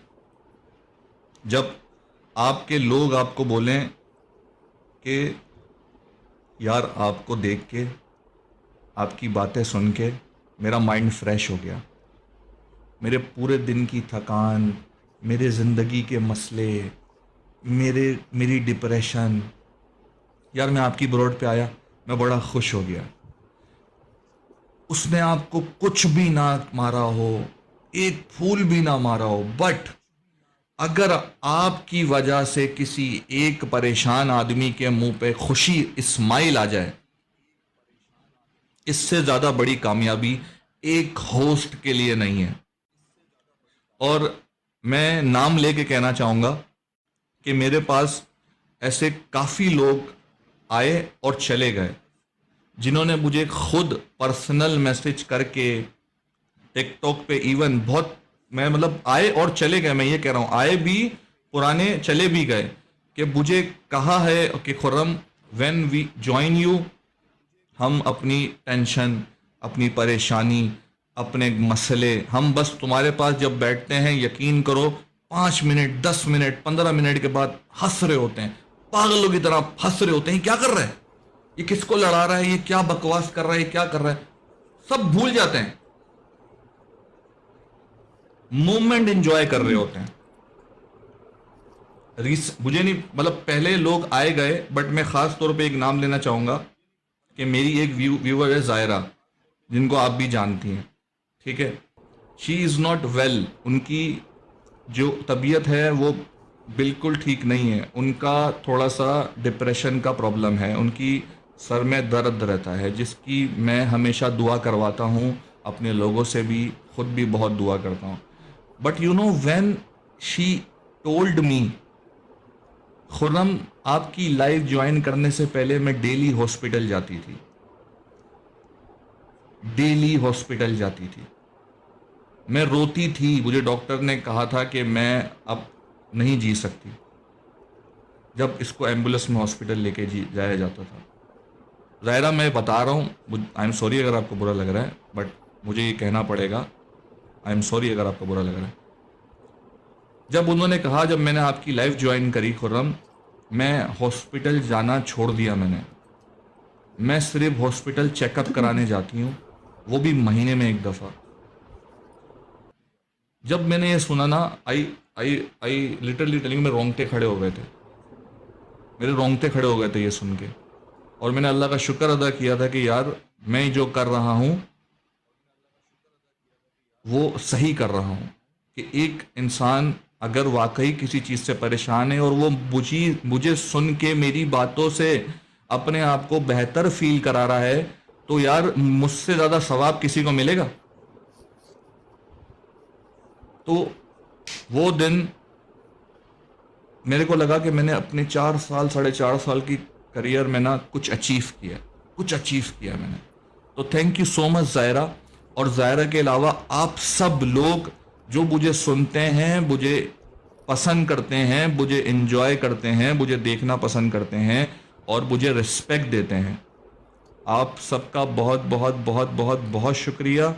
जब आपके लोग आपको बोलें कि यार आपको देख के, आपकी बातें सुन के मेरा माइंड फ्रेश हो गया, मेरे पूरे दिन की थकान, मेरे ज़िंदगी के मसले, मेरी डिप्रेशन, यार मैं आपकी ब्रॉड पे आया, मैं बड़ा खुश हो गया। उसने आपको कुछ भी ना मारा हो, एक फूल भी ना मारा हो, बट अगर आपकी वजह से किसी एक परेशान आदमी के मुंह पे खुशी, स्माइल आ जाए, इससे ज़्यादा बड़ी कामयाबी एक होस्ट के लिए नहीं है। और मैं नाम लेके कहना चाहूँगा कि मेरे पास ऐसे काफ़ी लोग आए और चले गए जिन्होंने मुझे खुद पर्सनल मैसेज करके टिकटॉक पे, इवन बहुत, मैं मतलब आए और चले गए, मैं ये कह रहा हूँ आए भी, पुराने चले भी गए, कि मुझे कहा है कि Khurram when we join you, हम अपनी टेंशन, अपनी परेशानी, अपने मसले, हम बस तुम्हारे पास जब बैठते हैं, यकीन करो 5 मिनट, 10 मिनट, 15 मिनट के बाद हंस रहे होते हैं, पागलों की तरह हंस रहे होते हैं। क्या कर रहा है ये, किसको लड़ा रहा है ये, क्या बकवास कर रहा है, ये क्या कर रहा है, सब भूल जाते हैं, मोमेंट एंजॉय कर रहे होते हैं। मुझे नहीं, मतलब पहले लोग आए गए, बट मैं खास तौर पे एक नाम लेना चाहूंगा कि मेरी एक व्यूअर है जायरा, जिनको आप भी जानती हैं, ठीक है। शी इज़ नॉट वेल, उनकी जो तबीयत है वो बिल्कुल ठीक नहीं है, उनका थोड़ा सा डिप्रेशन का प्रॉब्लम है, उनकी सर में दर्द रहता है, जिसकी मैं हमेशा दुआ करवाता हूँ, अपने लोगों से भी, खुद भी बहुत दुआ करता हूँ। But you know when she told me, Khurram आपकी लाइफ ज्वाइन करने से पहले मैं डेली हॉस्पिटल जाती थी, डेली हॉस्पिटल जाती थी, मैं रोती थी, मुझे डॉक्टर ने कहा था कि मैं अब नहीं जी सकती, जब इसको एम्बुलेंस में हॉस्पिटल लेके जाया जाता था। ज़ाहिरा मैं बता रहा हूँ, आई एम सॉरी अगर आपको बुरा लग रहा है, बट मुझे ये कहना पड़ेगा, आई एम सॉरी अगर आपको बुरा लग रहा है। जब उन्होंने कहा, जब मैंने आपकी लाइफ ज्वाइन करी खुर्रम, मैं हॉस्पिटल जाना छोड़ दिया मैंने, मैं सिर्फ हॉस्पिटल चेकअप कराने जाती हूँ, वो भी महीने में एक दफ़ा। जब मैंने ये सुना ना, आई लिटरली टेलिंग, में रोंगटे खड़े हो गए थे, मेरे रोंगटे खड़े हो गए थे ये सुन के, और मैंने अल्लाह का शुक्र अदा किया था कि यार मैं जो कर रहा हूँ वो सही कर रहा हूँ, कि एक इंसान अगर वाकई किसी चीज़ से परेशान है और वो मुझे सुन के, मेरी बातों से अपने आप को बेहतर फील करा रहा है, तो यार मुझसे ज़्यादा सवाब किसी को मिलेगा। तो वो दिन मेरे को लगा कि मैंने अपने 4 साल, 4.5 साल की करियर में ना कुछ अचीव किया मैंने। तो thank you so much Zaira, और ज़ायरा के अलावा आप सब लोग जो मुझे सुनते हैं, मुझे पसंद करते हैं, मुझे एंजॉय करते हैं, मुझे देखना पसंद करते हैं और मुझे रिस्पेक्ट देते हैं, आप सबका बहुत बहुत बहुत बहुत बहुत शुक्रिया।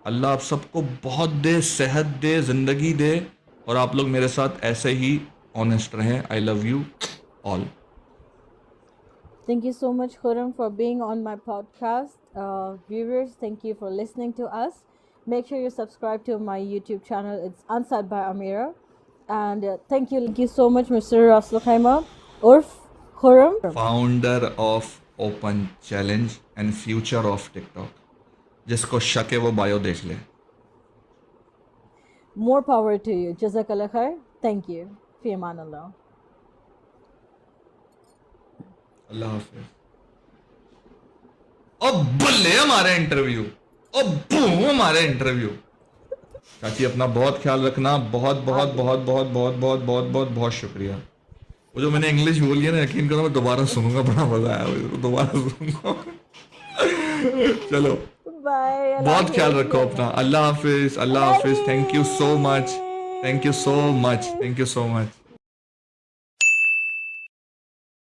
अल्लाह आप सबको बहुत दे, सेहत दे, ज़िंदगी दे, और आप लोग मेरे साथ ऐसे ही ऑनेस्ट रहें। I love you all. Thank you so much, Khurram, for being on my podcast. Viewers, thank you for listening to us. Make sure you subscribe to my YouTube channel. It's Ansad by Amira. And thank you so much, Mr. Rasul Khaima, Urf Khurram, founder of open challenge and future of TikTok. जिसको शक है वो बायो देख ले। More power to you. Jazakallah khair. Thank you. Fi aman Allah. अल्लाह हाफिज। और बल्ले हमारे इंटरव्यू, और बूम हमारे इंटरव्यू। चाची अपना बहुत ख्याल रखना, बहुत बहुत बहुत बहुत बहुत बहुत बहुत बहुत बहुत शुक्रिया। वो जो मैंने इंग्लिश बोली है ना, यकीन करो मैं दोबारा सुनूंगा, बड़ा मजा आया मुझे, दोबारा सुनूंगा। चलो बाय, बहुत ख्याल रखो अपना। अल्लाह हाफिज, अल्लाह हाफिज। Thank you so much, thank you so much, thank you so much.